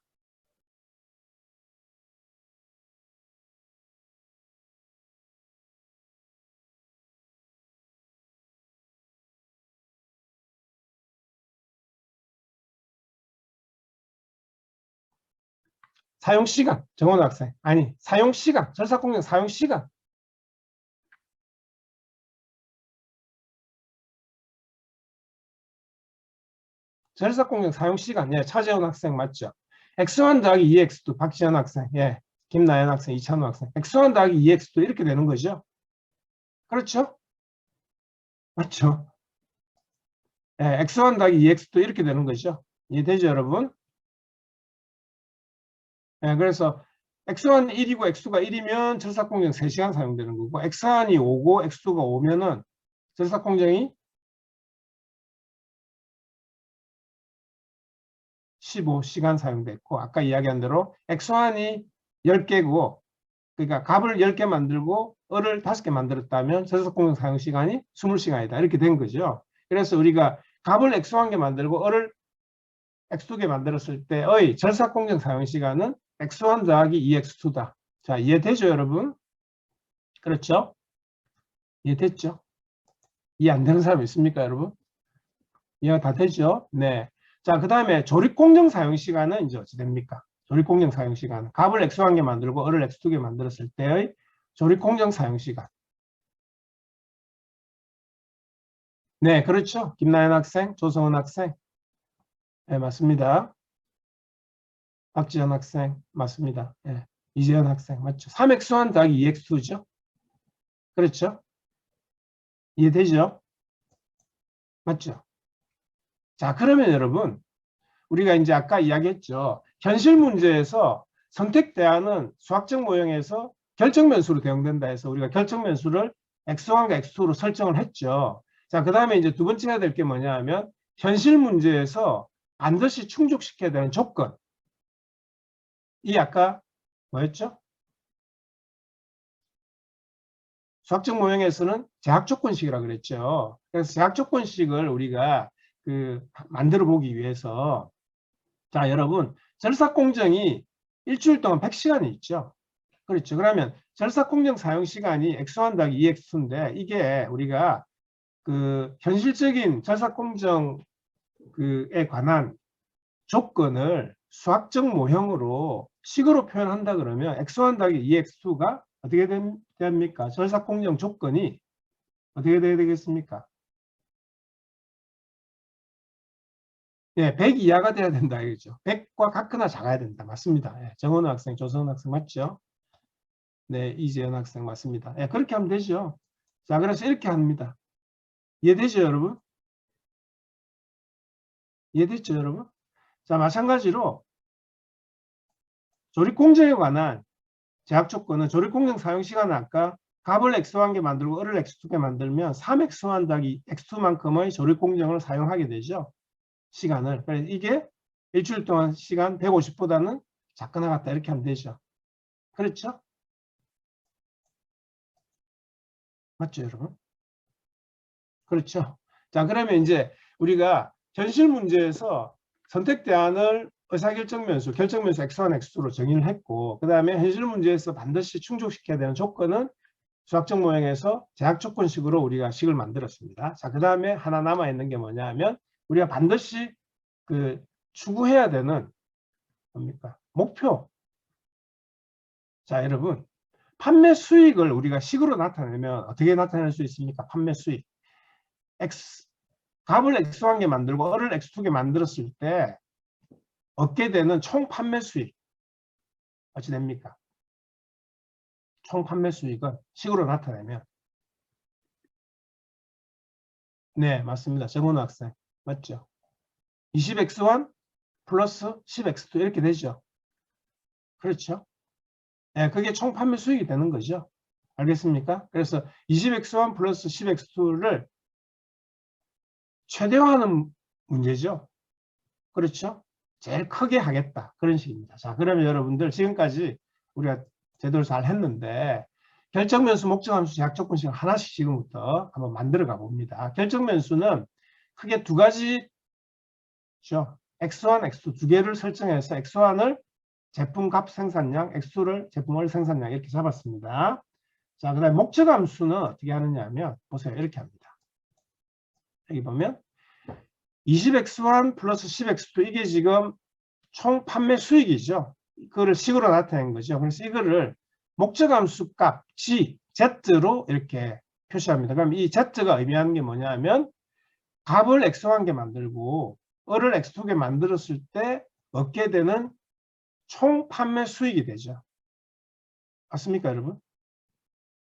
사용시간, 정원 학생. 아니, 사용시간, 절삭공정 사용시간. 절삭공정 사용시간. 예, 차재원 학생 맞죠? x1 더하기 2x2, 박지현 학생. 예, 김나연 학생, 이찬우 학생. x1 더하기 2x2 이렇게 되는 거죠? 그렇죠? 맞죠? 예, x1 더하기 2x2 이렇게 되는 거죠? 이해되죠, 여러분? 예, 그래서 x1이 1이고 x2가 1이면 절삭공정 3시간 사용되는 거고 x1이 5고 x2가 5면은 절삭공정이 15시간 사용됐고 아까 이야기한 대로 x1이 10개고 그러니까 값을 10개 만들고 을을 5개 만들었다면 절삭공정 사용시간이 20시간이다. 이렇게 된 거죠. 그래서 우리가 값을 x1개 만들고 을을 x2개 만들었을 때의 절삭공정 사용시간은 x1 더하기 2x2다. 자, 이해되죠, 여러분? 그렇죠? 이해됐죠? 이해 안 되는 사람 있습니까, 여러분? 이해가 다 되죠? 네. 자, 그 다음에 조립공정 사용시간은 이제 어찌 됩니까? 조립공정 사용시간. 값을 x1개 만들고 을을 x2개 만들었을 때의 조립공정 사용시간. 네, 그렇죠. 김나연 학생, 조성은 학생. 네, 맞습니다. 박지현 학생, 맞습니다. 네. 이재현 학생, 맞죠. 3x1 더하기 2x2죠. 그렇죠. 이해되죠? 맞죠? 자, 그러면 여러분, 우리가 이제 아까 이야기했죠. 현실 문제에서 선택 대안은 수학적 모형에서 결정면수로 대응된다 해서 우리가 결정면수를 x1과 x2로 설정을 했죠. 자, 그 다음에 이제 두 번째 해야 될 게 뭐냐 하면 현실 문제에서 반드시 충족시켜야 되는 조건. 이 아까 뭐였죠? 수학적 모형에서는 제약조건식이라고 그랬죠. 그래서 제약조건식을 우리가 만들어 보기 위해서 자, 여러분, 절삭공정이 일주일 동안 100시간이 있죠. 그렇죠. 그러면 절삭공정 사용시간이 x1 더하기 2x2인데 이게 우리가 현실적인 절삭공정에 관한 조건을 수학적 모형으로 식으로 표현한다 그러면 x1 더하기 2x2가 어떻게 됩니까? 절삭공정 조건이 어떻게 돼야 되겠습니까? 예, 100 이하가 돼야 된다 이거죠. 100과 같거나 작아야 된다. 맞습니다. 예, 정원우 학생, 조성은 학생 맞죠? 네, 이재현 학생 맞습니다. 예, 그렇게 하면 되죠. 자, 그래서 이렇게 합니다. 이해되죠, 여러분? 이해됐죠, 여러분? 자, 마찬가지로 조립공정에 관한 제약조건은 조립공정 사용시간은 아까 값을 x1개 만들고 을을 x2개 만들면 3x1 더하기 x2만큼의 조립공정을 사용하게 되죠. 시간을. 그래서 이게 일주일 동안 시간 150보다는 작거나 같다 이렇게 하면 되죠. 그렇죠? 맞죠, 여러분? 그렇죠. 자, 그러면 이제 우리가 현실 문제에서 선택 대안을 의사결정면수, 결정면수 x1, x2로 정의를 했고 그 다음에 현실 문제에서 반드시 충족시켜야 되는 조건은 수학적 모형에서 제약조건식으로 우리가 식을 만들었습니다. 자, 그 다음에 하나 남아있는 게 뭐냐 하면 우리가 반드시 추구해야 되는 뭡니까? 목표. 자, 여러분, 판매 수익을 우리가 식으로 나타내면 어떻게 나타낼 수 있습니까? 판매 수익. 값을 x1개 만들고 을을 x2개 만들었을 때 얻게 되는 총 판매 수익 어찌 됩니까? 총 판매 수익은 식으로 나타내면 네, 맞습니다. 정원우 학생 맞죠? 20x1 플러스 10x2 이렇게 되죠. 그렇죠? 예, 그게 총 판매 수익이 되는 거죠. 알겠습니까? 그래서 20x1 플러스 10x2를 최대화하는 문제죠. 그렇죠? 제일 크게 하겠다. 그런 식입니다. 자, 그러면 여러분들 지금까지 우리가 제대로 잘 했는데 결정면수, 목적함수, 제약조건식을 하나씩 지금부터 한번 만들어 가 봅니다. 결정면수는 크게 두 가지죠. X1, X2 두 개를 설정해서 X1을 제품값 생산량, X2를 제품월 생산량 이렇게 잡았습니다. 자, 그 다음에 목적함수는 어떻게 하느냐 하면 보세요. 이렇게 합니다. 여기 보면 20x1 플러스 10x2 이게 지금 총 판매 수익이죠. 그거를 식으로 나타낸 거죠. 그래서 이거를 목적함수 값 G, Z로 이렇게 표시합니다. 그럼 이 Z가 의미하는 게 뭐냐면 값을 X1개 만들고 을을 X2개 만들었을 때 얻게 되는 총 판매 수익이 되죠. 맞습니까, 여러분?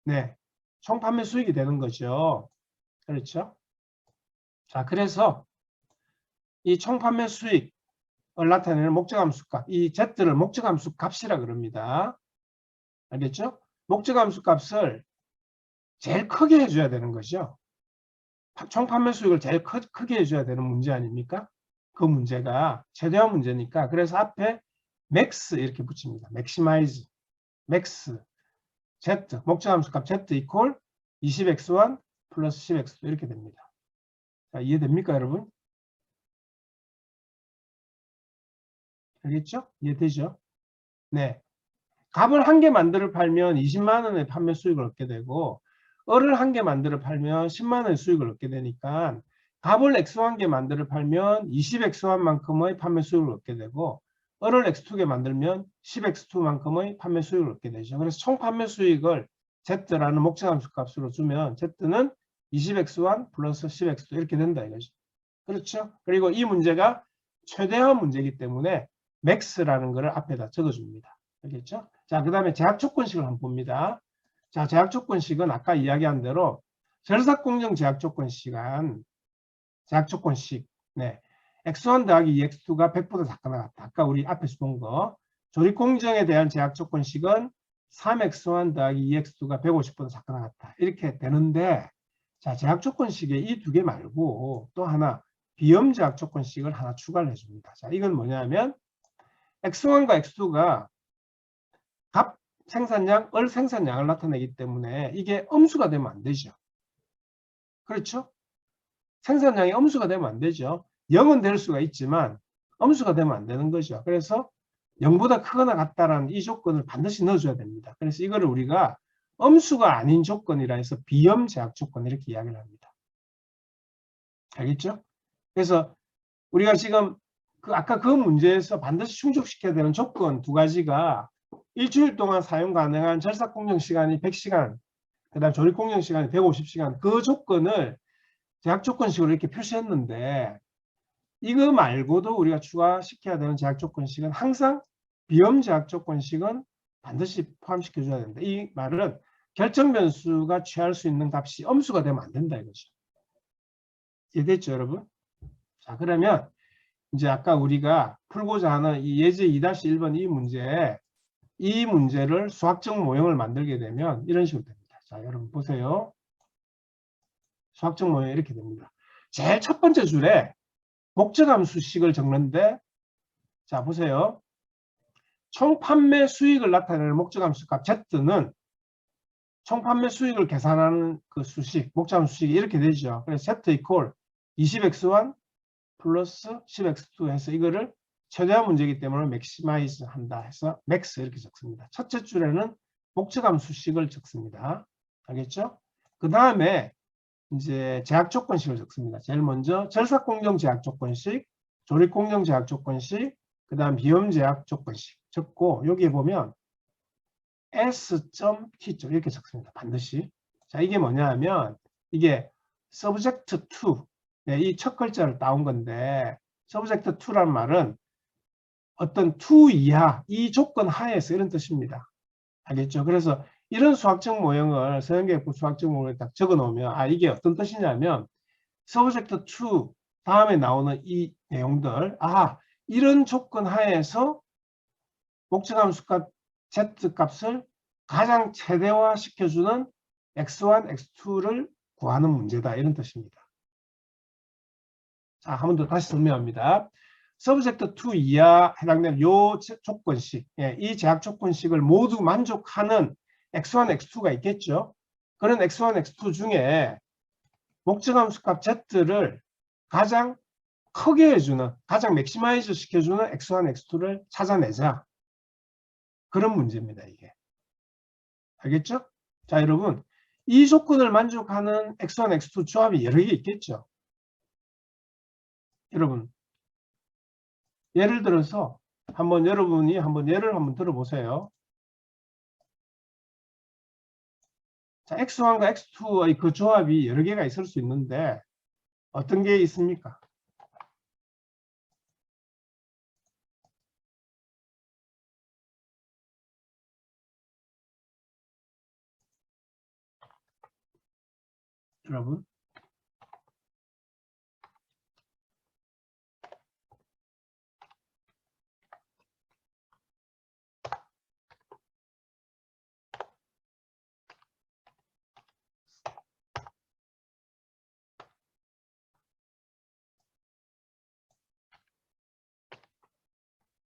네. 총 판매 수익이 되는 거죠. 그렇죠? 자, 그래서 이 총 판매 수익을 나타내는 목적함수 값, 이 Z를 목적함수 값이라 그럽니다. 알겠죠? 목적함수 값을 제일 크게 해줘야 되는 거죠. 총 판매 수익을 제일 크게 해줘야 되는 문제 아닙니까? 그 문제가 최대화 문제니까 그래서 앞에 max 이렇게 붙입니다. maximize, max, z, 목적함수 값 z 이퀄 20x1 플러스 10x2 이렇게 됩니다. 자, 이해됩니까, 여러분? 알겠죠? 이해되죠? 네. 값을 한 개 만들어 팔면 20만 원의 판매 수익을 얻게 되고 을을 한 개 만들어 팔면 10만 원의 수익을 얻게 되니까 값을 X1개 만들어 팔면 20X1만큼의 판매 수익을 얻게 되고 을을 X2개 만들면 10X2만큼의 판매 수익을 얻게 되죠. 그래서 총 판매 수익을 Z라는 목적함수 값으로 주면 Z는 20X1 플러스 10X2 이렇게 된다 이거죠. 그렇죠? 그리고 이 문제가 최대화 문제이기 때문에 max라는 것을 앞에다 적어줍니다. 알겠죠? 자, 그 다음에 제약조건식을 한번 봅니다. 자, 제약조건식은 아까 이야기한 대로 절삭공정 제약조건식은 제약조건식. 네. x1 더하기 2x2가 100보다 작거나 같다. 아까 우리 앞에서 본 거. 조립공정에 대한 제약조건식은 3x1 더하기 2x2가 150보다 작거나 같다. 이렇게 되는데 자, 제약조건식에 이 두 개 말고 또 하나 비염 제약조건식을 하나 추가를 해줍니다. 자, 이건 뭐냐면 x1과 x2가 값 생산량, 을 생산량을 나타내기 때문에 이게 음수가 되면 안 되죠. 그렇죠? 생산량이 음수가 되면 안 되죠. 0은 될 수가 있지만 음수가 되면 안 되는 거죠. 그래서 0보다 크거나 같다라는 이 조건을 반드시 넣어줘야 됩니다. 그래서 이거를 우리가 음수가 아닌 조건이라 해서 비염 제약 조건 이렇게 이야기를 합니다. 알겠죠? 그래서 우리가 지금 아까 그 문제에서 반드시 충족시켜야 되는 조건 두 가지가 일주일 동안 사용 가능한 절삭 공정 시간이 100시간, 그 다음 조립 공정 시간이 150시간, 그 조건을 제약 조건식으로 이렇게 표시했는데 이거 말고도 우리가 추가시켜야 되는 제약 조건식은 항상 비염 제약 조건식은 반드시 포함시켜줘야 된다. 이 말은 결정 변수가 취할 수 있는 값이 음수가 되면 안 된다 이거죠. 이해됐죠, 여러분? 자, 그러면 이제 아까 우리가 풀고자 하는 이 예제 2-1번 이 문제를 수학적 모형을 만들게 되면 이런 식으로 됩니다. 자, 여러분 보세요. 수학적 모형이 이렇게 됩니다. 제일 첫 번째 줄에 목적함수식을 적는데 자, 보세요. 총 판매 수익을 나타내는 목적함수 값 Z는 총 판매 수익을 계산하는 그 수식, 목적함수 수식이 이렇게 되죠. 그래서 Z 이퀄 20x1 플러스 10x2 해서 이거를 최대화 문제이기 때문에 맥시마이즈 한다 해서 맥스 이렇게 적습니다. 첫째 줄에는 목적함수식을 적습니다. 알겠죠? 그 다음에 이제 제약조건식을 적습니다. 제일 먼저 절삭공정 제약조건식, 조립공정 제약조건식, 그 다음 비염 제약조건식 적고 여기에 보면 S.T 이렇게 적습니다. 반드시. 자, 이게 뭐냐 하면 이게 subject to 네, 이 첫 글자를 따온 건데 subject to라는 말은 어떤 to 이하, 이 조건 하에서 이런 뜻입니다. 알겠죠? 그래서 이런 수학적 모형을 서양계획부 수학적 모형을 딱 적어 놓으면 아 이게 어떤 뜻이냐면 subject to 다음에 나오는 이 내용들 이런 조건 하에서 목적함수값 Z 값을 가장 최대화 시켜주는 x1, x2를 구하는 문제다. 이런 뜻입니다. 자, 한 번 더 다시 설명합니다. 서브젝트 2 이하 해당되는 요 조건식, 이 제약 조건식을 모두 만족하는 x1, x2가 있겠죠. 그런 x1, x2 중에 목적함수 값 z를 가장 크게 해주는, 가장 맥시마이즈 시켜주는 x1, x2를 찾아내자. 그런 문제입니다, 이게. 알겠죠? 자, 여러분, 이 조건을 만족하는 x1, x2 조합이 여러 개 있겠죠. 여러분, 예를 들어서 여러분이 예를 한번 들어보세요. 자, x1과 x2의 그 조합이 여러 개가 있을 수 있는데 어떤 게 있습니까? 여러분,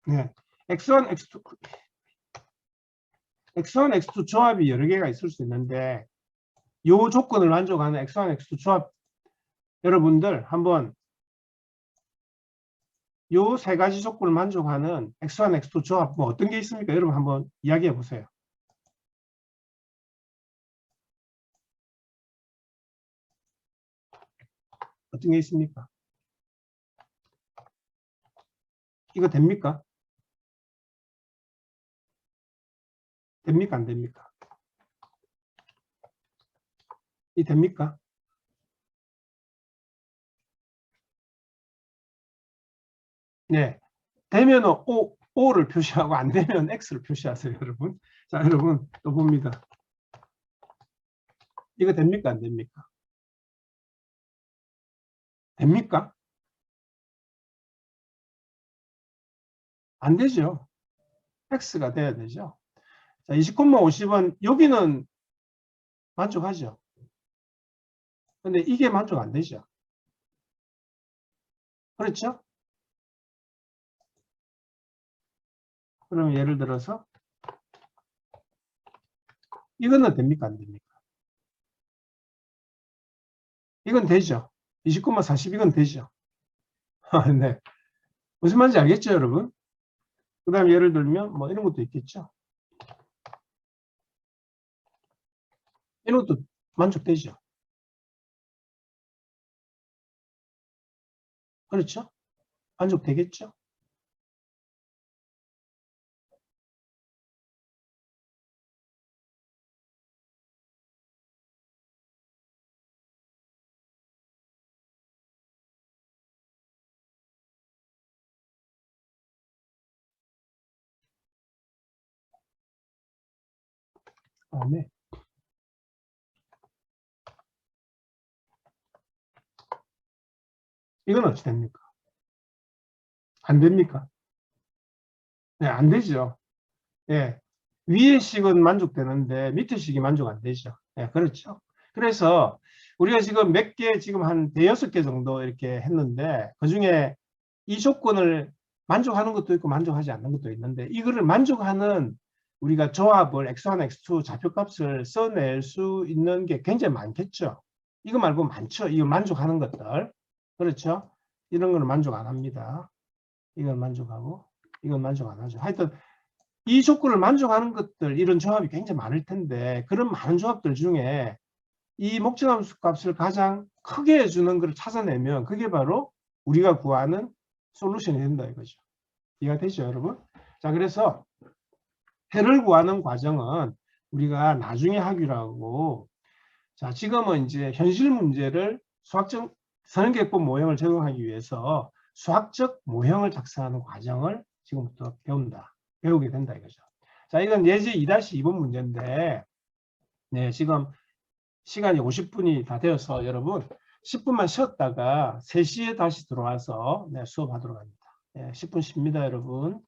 네, x1, x2 조합이 여러 개가 있을 수 있는데 이 조건을 만족하는 x1, x2 조합 여러분들 한번 요 세 가지 조건을 만족하는 x1, x2 조합 뭐 어떤 게 있습니까? 여러분 한번 이야기해 보세요. 어떤 게 있습니까? 이거 됩니까? 됩니까? 안 됩니까? 이 됩니까? 네. 되면 O를 표시하고 안 되면 X를 표시하세요, 여러분. 자, 여러분 또 봅니다. 이거 됩니까? 안 됩니까? 됩니까? 안 되죠. X가 돼야 되죠. 자, 20,50원 여기는 만족하죠. 근데 이게 만족 안 되죠. 그렇죠? 그러면 예를 들어서 이거는 됩니까? 안 됩니까? 이건 되죠. 29,40 이건 되죠. 네. 무슨 말인지 알겠죠, 여러분? 그 다음에 예를 들면 뭐 이런 것도 있겠죠. 이런 것도 만족되죠. 그렇죠? 만족되겠죠? 네. 이건 어찌 됩니까? 안 됩니까? 네, 안 되죠. 예. 위의 식은 만족되는데 밑의 식이 만족 안 되죠. 예, 그렇죠. 그래서 우리가 지금 몇 개, 지금 한 대여섯 개 정도 이렇게 했는데 그 중에 이 조건을 만족하는 것도 있고 만족하지 않는 것도 있는데 이거를 만족하는 우리가 조합을 x1, x2 좌표값을 써낼 수 있는 게 굉장히 많겠죠. 이거 말고 많죠. 이거 만족하는 것들. 그렇죠. 이런 거는 만족 안 합니다. 이건 만족하고 이건 만족 안 하죠. 하여튼 이 조건을 만족하는 것들, 이런 조합이 굉장히 많을 텐데 그런 많은 조합들 중에 이 목적함수 값을 가장 크게 해주는 것을 찾아내면 그게 바로 우리가 구하는 솔루션이 된다 이거죠. 이해가 되죠, 여러분? 자, 그래서 해를 구하는 과정은 우리가 나중에 하기로 하고, 자, 지금은 이제 현실 문제를 수학적 선행계획법 모형을 적용하기 위해서 수학적 모형을 작성하는 과정을 지금부터 배우게 된다 이거죠. 자, 이건 예제 2-2번 문제인데, 네, 지금 시간이 50분이 다 되어서 여러분 10분만 쉬었다가 3시에 다시 들어와서 네, 수업하도록 합니다. 네, 10분 쉽니다, 여러분.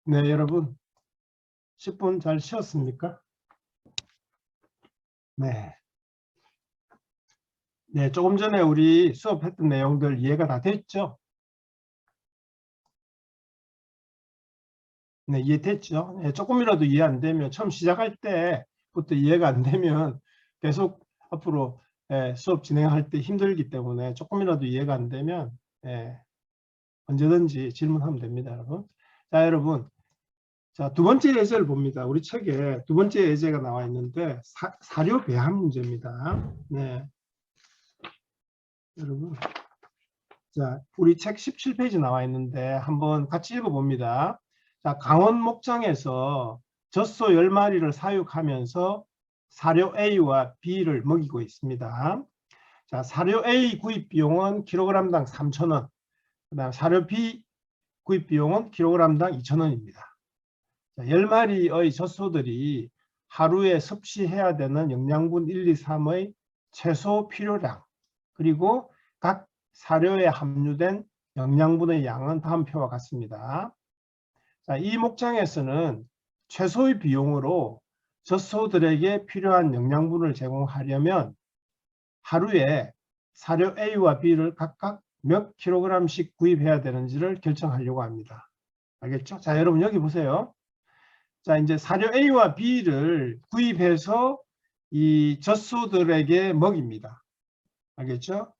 네, 여러분 10분 잘 쉬었습니까? 네. 네, 조금 전에 우리 수업했던 내용들 이해가 다 됐죠? 네, 이해됐죠? 네, 조금이라도 이해 안 되면 처음 시작할 때부터 이해가 안 되면 계속 앞으로 수업 진행할 때 힘들기 때문에 조금이라도 이해가 안 되면 언제든지 질문하면 됩니다, 여러분. 자, 여러분. 자, 두 번째 예제를 봅니다. 우리 책에 두 번째 예제가 나와 있는데 사료 배합 문제입니다. 네. 여러분. 자, 우리 책 17페이지 나와 있는데 한번 같이 읽어봅니다. 자, 강원 목장에서 젖소 10마리를 사육하면서 사료 A와 B를 먹이고 있습니다. 자, 사료 A 구입 비용은 kg당 3,000원, 그 다음 사료 B 구입 비용은 kg당 2,000원입니다. 10마리의 젖소들이 하루에 섭취해야 되는 영양분 1, 2, 3의 최소 필요량, 그리고 각 사료에 함유된 영양분의 양은 다음 표와 같습니다. 자, 이 목장에서는 최소의 비용으로 젖소들에게 필요한 영양분을 제공하려면 하루에 사료 A와 B를 각각 몇 킬로그램씩 구입해야 되는지를 결정하려고 합니다. 알겠죠? 자, 여러분 여기 보세요. 자, 이제 사료 A와 B를 구입해서 이 젖소들에게 먹입니다. 알겠죠?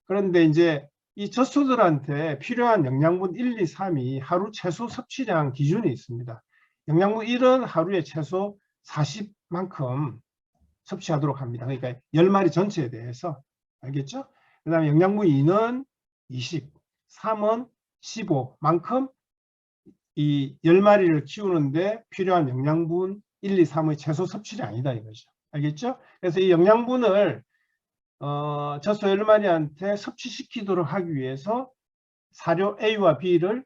그런데 이제 이 젖소들한테 필요한 영양분 1, 2, 3이 하루 최소 섭취량 기준이 있습니다. 영양분 1은 하루에 최소 40만큼 섭취하도록 합니다. 그러니까 10마리 전체에 대해서. 알겠죠? 그 다음에 영양분 2는 20, 3은 15만큼 이 10마리를 키우는데 필요한 영양분 1, 2, 3의 최소 섭취량이다 이거죠. 알겠죠? 그래서 이 영양분을 젖소 10마리한테 섭취시키도록 하기 위해서 사료 A와 B를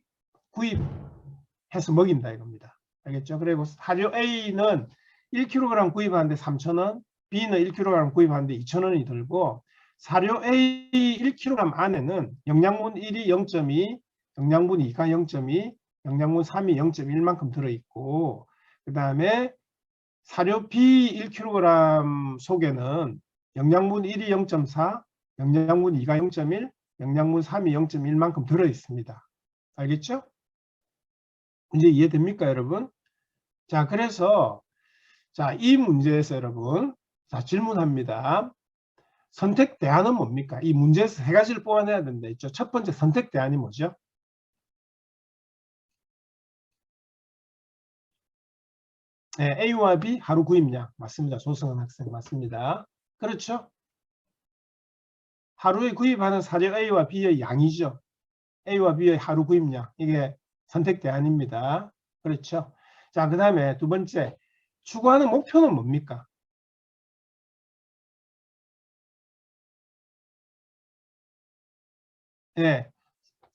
구입해서 먹인다 이겁니다. 알겠죠? 그리고 사료 A는 1kg 구입하는데 3,000원, B는 1kg 구입하는데 2,000원이 들고 사료 A 1kg 안에는 영양분 1이 0.2, 영양분 2가 0.2, 영양분 3이 0.1만큼 들어있고 그 다음에 사료 B 1kg 속에는 영양분 1이 0.4, 영양분 2가 0.1, 영양분 3이 0.1만큼 들어있습니다. 알겠죠? 이제 이해됩니까, 여러분? 자, 그래서 자, 이 문제에서 여러분 자, 질문합니다. 선택 대안은 뭡니까? 이 문제에서 세 가지를 뽑아내야 된다 했죠. 첫 번째 선택 대안이 뭐죠? 네, A와 B 하루 구입량 맞습니다. 조승은 학생 맞습니다. 그렇죠? 하루에 구입하는 사료 A와 B의 양이죠. A와 B의 하루 구입량 이게 선택 대안입니다. 그렇죠? 자, 그 다음에 두 번째 추구하는 목표는 뭡니까? 네,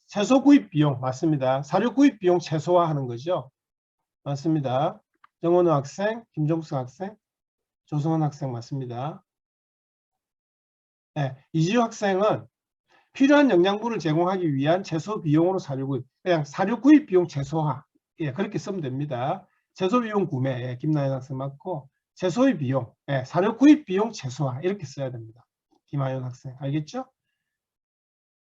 최소 구입 비용 맞습니다. 사료 구입 비용 최소화하는 거죠. 맞습니다. 정원우 학생, 김종수 학생, 조성원 학생 맞습니다. 네, 이지우 학생은 필요한 영양분을 제공하기 위한 최소 비용으로 사료 구입, 그냥 사료 구입 비용 최소화. 예, 그렇게 쓰면 됩니다. 최소 비용 구매, 예, 김나연 학생 맞고, 최소의 비용, 예, 사료 구입 비용 최소화. 이렇게 써야 됩니다. 김하연 학생, 알겠죠?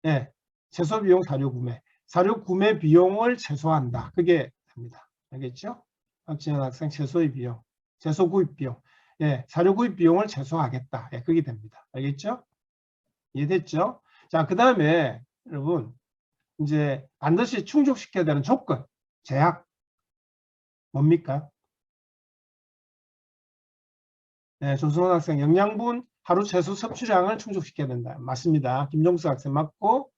예, 최소 비용 사료 구매. 사료 구매 비용을 최소화한다. 그게 됩니다. 알겠죠? 박지현 학생, 최소의 비용, 최소 구입 비용. 예, 사료 구입 비용을 최소화하겠다. 예, 그게 됩니다. 알겠죠? 이해됐죠? 자, 그 다음에 여러분 이제 반드시 충족시켜야 되는 조건, 제약 뭡니까? 네, 조승원 학생 영양분 하루 최소 섭취량을 충족시켜야 된다. 맞습니다. 김종수 학생 맞고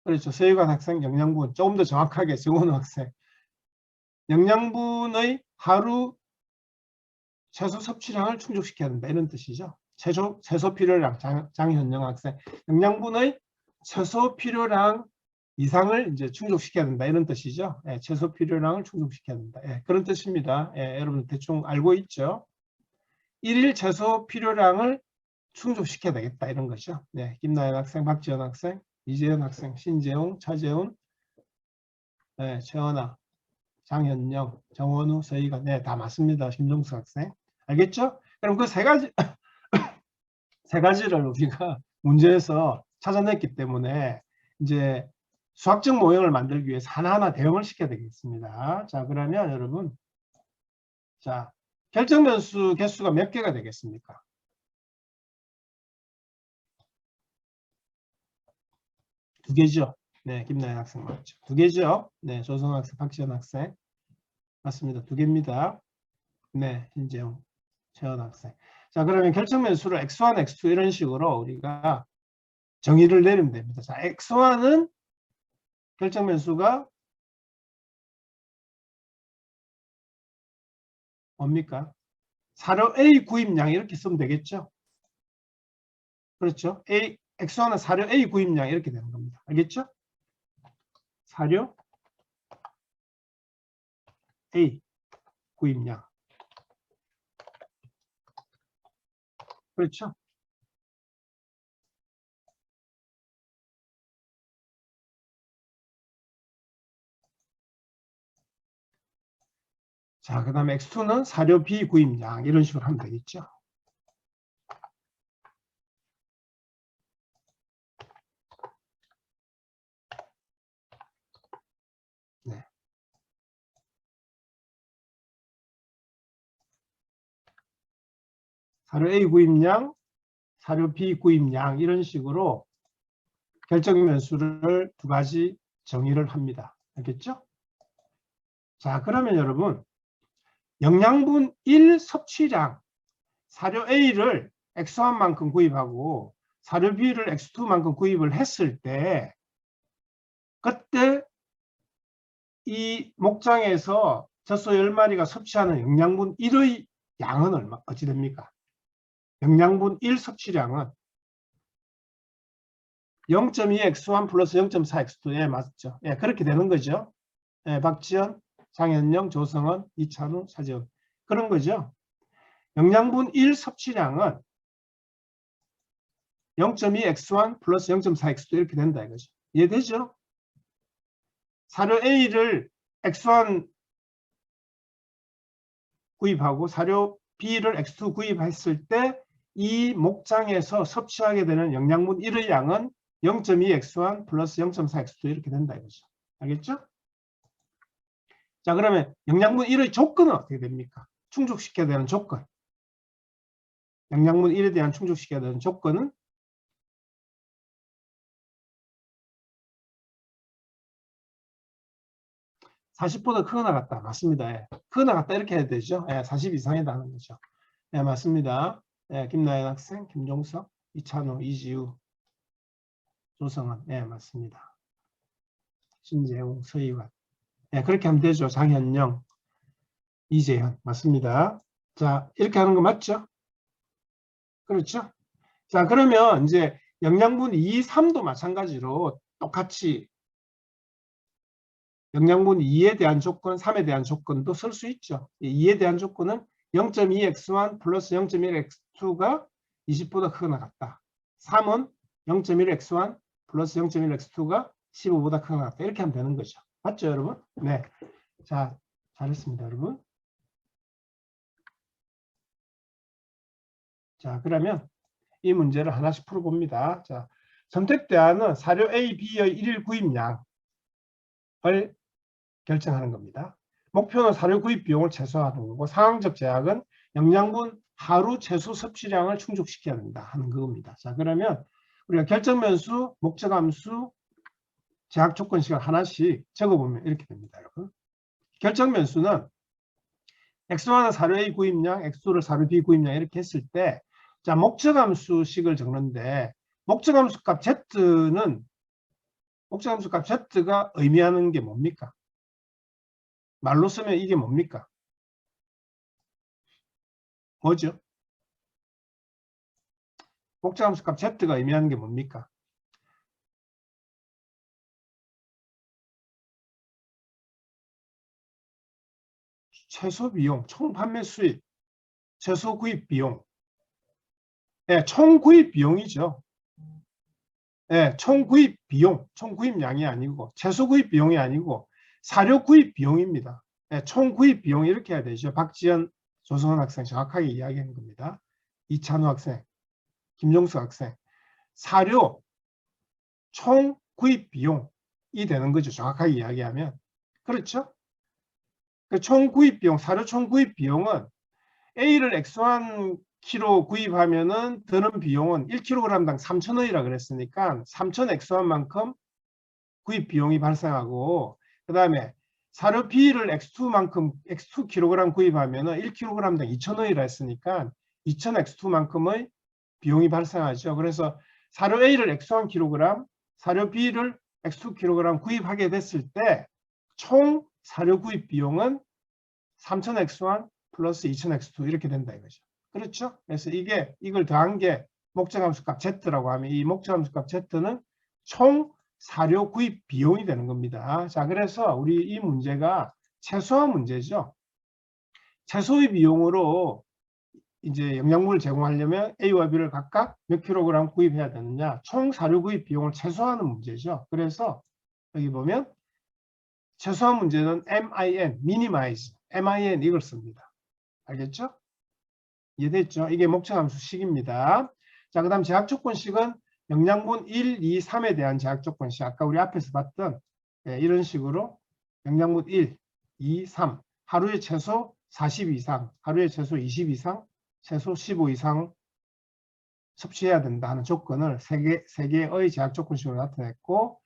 그렇죠. 세유관 학생 영양분 조금 더 정확하게 정원우 학생 영양분의 하루 최소 섭취량을 충족시켜야 된다. 이런 뜻이죠. 최소 필요량 장현영 학생 영양분의 최소 필요량 이상을 이제 충족시켜야 된다. 이런 뜻이죠. 예, 최소 필요량을 충족시켜야 된다. 예, 그런 뜻입니다. 예, 여러분 대충 알고 있죠. 1일 최소 필요량을 충족시켜야 되겠다. 이런 거죠. 네, 김나연 학생, 박지현 학생, 이재현 학생, 신재웅, 차재훈, 네, 최원아. 장현영, 정원우, 서희관. 네, 다 맞습니다. 김종수 학생. 알겠죠? 그럼 그 세 가지, 세 가지를 우리가 문제에서 찾아냈기 때문에 이제 수학적 모형을 만들기 위해서 하나하나 대응을 시켜야 되겠습니다. 자, 그러면 여러분, 자, 결정변수 개수가 몇 개가 되겠습니까? 두 개죠. 네, 김나연 학생 맞죠. 두 개죠. 네, 조성 학생, 박지현 학생. 맞습니다. 두 개입니다. 네, 신재용, 최원 학생. 자, 그러면 결정변수를 x1, x2 이런 식으로 우리가 정의를 내리면 됩니다. 자, x1은 결정변수가 뭡니까? 사료 A 구입량 이렇게 쓰면 되겠죠? 그렇죠? x1은 사료 A 구입량 이렇게 되는 겁니다. 알겠죠? 사료 A 구입량. 그렇죠? 자, 그 다음에 x2는 사료 B 구입량 이런 식으로 하면 되겠죠? 네. 사료 A 구입량, 사료 B 구입량 이런 식으로 결정변수를 두 가지 정의를 합니다. 알겠죠? 자, 그러면 여러분 영양분 1 섭취량 사료 A를 X1만큼 구입하고 사료 B를 X2만큼 구입을 했을 때 그때 이 목장에서 젖소 10마리가 섭취하는 영양분 1의 양은 어찌 됩니까? 영양분 1 섭취량은 0.2x1 플러스 0.4x2에 맞죠? 예, 그렇게 되는 거죠. 예, 박지연, 장현영, 조성원, 이찬우, 사재훈 그런 거죠. 영양분 1 섭취량은 0.2x1 플러스 0.4x2 이렇게 된다 이거죠. 이해되죠? 사료 A를 x1 구입하고 사료 B를 x2 구입했을 때 이 목장에서 섭취하게 되는 영양분 1의 양은 0.2x1 플러스 0.4x2 이렇게 된다 이거죠. 알겠죠? 자, 그러면 영양분 1의 조건은 어떻게 됩니까? 충족시켜야 되는 조건. 영양분 1에 대한 충족시켜야 되는 조건은 40보다 크거나 같다. 맞습니다. 예. 크거나 같다 이렇게 해야 되죠. 예, 40 이상이다 하는 거죠. 예, 맞습니다. 예, 김나연 학생, 김종석, 이찬호, 이지우, 조성원. 예, 맞습니다. 신재웅, 서희관. 예, 그렇게 하면 되죠. 장현영, 이재현. 맞습니다. 자, 이렇게 하는 거 맞죠? 그렇죠? 자, 그러면 이제 영양분 2, 3도 마찬가지로 똑같이 영양분 2에 대한 조건, 3에 대한 조건도 쓸 수 있죠. 2에 대한 조건은 0.2x1 플러스 0.1x2가 20보다 크거나 같다. 3은 0.1x1 플러스 0.1x2가 15보다 크거나 같다. 이렇게 하면 되는 거죠. 맞죠, 여러분? 네. 자, 잘했습니다, 여러분. 자, 그러면 이 문제를 하나씩 풀어봅니다. 자, 선택대안은 사료 A, B의 일일 구입량을 결정하는 겁니다. 목표는 사료 구입 비용을 최소화하는 거고 상황적 제약은 영양분 하루 최소 섭취량을 충족시켜야 된다 하는 그겁니다. 자, 그러면 우리가 결정변수, 목적함수, 제약 조건식을 하나씩 적어보면 이렇게 됩니다, 여러분. 결정변수는 x1은 사료 A 구입량, x2를 사료 B 구입량 이렇게 했을 때 자, 목적함수식을 적는데 목적함수 값 Z는 목적함수 값 Z가 의미하는 게 뭡니까? 말로 쓰면 이게 뭡니까? 뭐죠? 목적함수 값 Z가 의미하는 게 뭡니까? 최소 비용, 총 판매 수익, 최소 구입 비용. 네, 총 구입 비용이죠. 네, 총 구입 비용, 총 구입량이 아니고 최소 구입 비용이 아니고 사료 구입 비용입니다. 네, 총 구입 비용 이렇게 해야 되죠. 박지연, 조성은 학생 정확하게 이야기한 겁니다. 이찬우 학생, 김종수 학생. 사료 총 구입 비용이 되는 거죠. 정확하게 이야기하면. 그렇죠? 그 총 구입 비용, 사료 총 구입 비용은 A를 X1 kg 구입하면은 드는 비용은 1kg당 3,000원이라 그랬으니까 3,000 X1만큼 구입 비용이 발생하고, 그 다음에 사료 B를 X2만큼 X2 kg 구입하면은 1kg당 2,000원이라 했으니까 2,000 X2만큼의 비용이 발생하죠. 그래서 사료 A를 X1 kg, 사료 B를 X2 kg 구입하게 됐을 때 총 사료 구입 비용은 3,000 X1 플러스 2,000 X2 이렇게 된다 이거죠. 그렇죠? 그래서 이걸 더한 게 목적함수값 Z라고 하면 이 목적함수값 Z는 총 사료 구입 비용이 되는 겁니다. 자, 그래서 우리 이 문제가 최소화 문제죠. 최소의 비용으로 이제 영양분을 제공하려면 A와 B를 각각 몇 킬로그램 구입해야 되느냐. 총 사료 구입 비용을 최소화하는 문제죠. 그래서 여기 보면 최소화 문제는 MIN, minimize, MIN 이걸 씁니다. 알겠죠? 이해됐죠? 이게 목적함수식입니다. 자, 그 다음 제약조건식은 영양분 1, 2, 3에 대한 제약조건식. 아까 우리 앞에서 봤던 이런 식으로 영양분 1, 2, 3. 하루에 최소 40 이상, 하루에 최소 20 이상, 최소 15 이상 섭취해야 된다 하는 조건을 세 개의 제약조건식으로 나타냈고,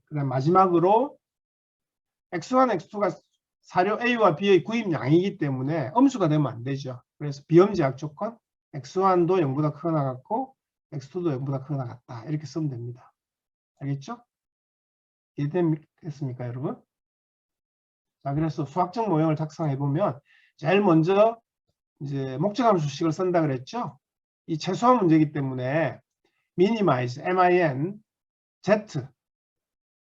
그 다음 마지막으로 X1, X2가 사료 A와 B의 구입량이기 때문에 음수가 되면 안 되죠. 그래서 비염 제약 조건 X1도 0보다 크거나 같고 X2도 0보다 크거나 같다. 이렇게 쓰면 됩니다. 알겠죠? 이해됐습니까, 여러분? 자, 그래서 수학적 모형을 작성해 보면 제일 먼저 이제 목적함수식을 쓴다 그랬죠? 이 최소화 문제이기 때문에 minimize, min, z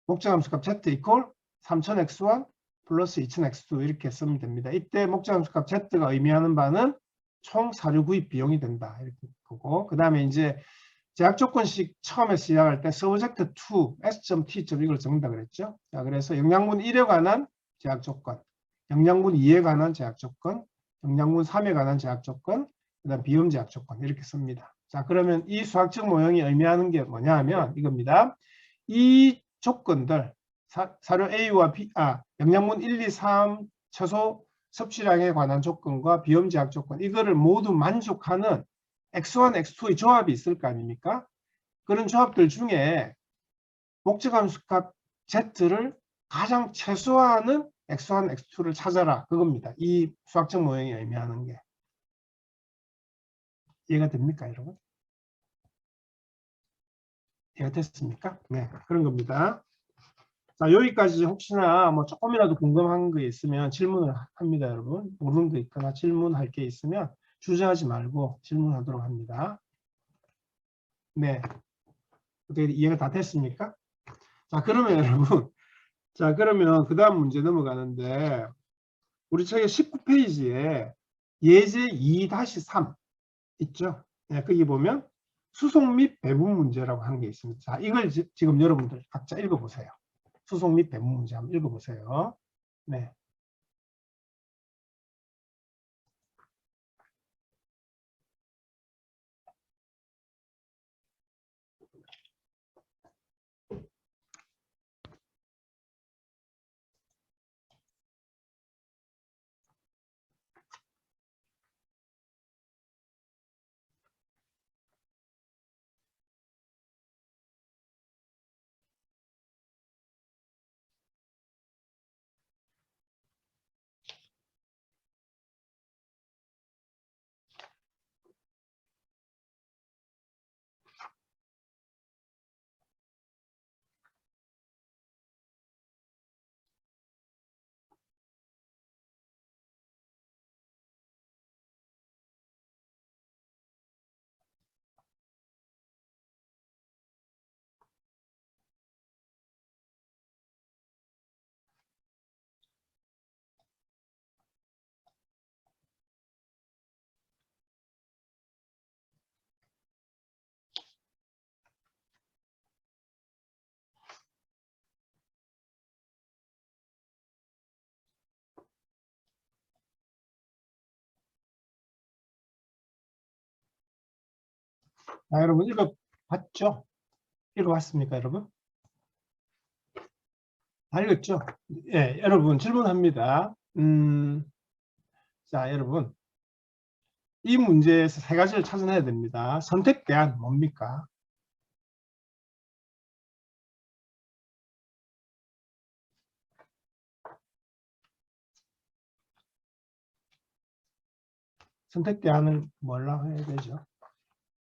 목적함수값 z 이퀄 3000x1 플러스 2000x2 이렇게 쓰면 됩니다. 이때 목적함수값 z가 의미하는 바는 총 사료 구입 비용이 된다. 이렇게 보고, 그 다음에 이제 제약조건식 처음에 시작할 때 subject to s.t. 이걸 적는다 그랬죠. 자, 그래서 영양분 1에 관한 제약조건, 영양분 2에 관한 제약조건, 영양분 3에 관한 제약조건, 그 다음 비염 제약조건 이렇게 씁니다. 자, 그러면 이 수학적 모형이 의미하는 게 뭐냐 하면 이겁니다. 이 조건들, 사료 A와 B, 영양분 1, 2, 3 최소 섭취량에 관한 조건과 비염 제약 조건, 이거를 모두 만족하는 X1, X2의 조합이 있을 거 아닙니까? 그런 조합들 중에 목적함수값 Z를 가장 최소화하는 X1, X2를 찾아라. 그겁니다. 이 수학적 모형이 의미하는 게. 이해가 됩니까, 여러분? 이해가 됐습니까? 네, 그런 겁니다. 자, 여기까지 혹시나 뭐 조금이라도 궁금한 게 있으면 질문을 합니다, 여러분. 모르는 게 있거나 질문할 게 있으면 주저하지 말고 질문하도록 합니다. 네. 어떻게 이해가 다 됐습니까? 자, 그러면 여러분. 자, 그러면 그 다음 문제 넘어가는데, 우리 책의 19페이지에 예제 2-3 있죠? 네, 거기 보면 수송 및 배분 문제라고 하는 게 있습니다. 자, 이걸 지금 여러분들 각자 읽어보세요. 수송 및 배분 문제 한번 읽어보세요. 네. 자, 여러분 읽어봤죠? 읽어봤습니까, 여러분? 다 읽었죠? 예, 여러분 질문합니다. 자, 여러분 이 문제에서 세 가지를 찾아내야 됩니다. 선택대안 뭡니까? 선택대안을 뭐라고 해야 되죠?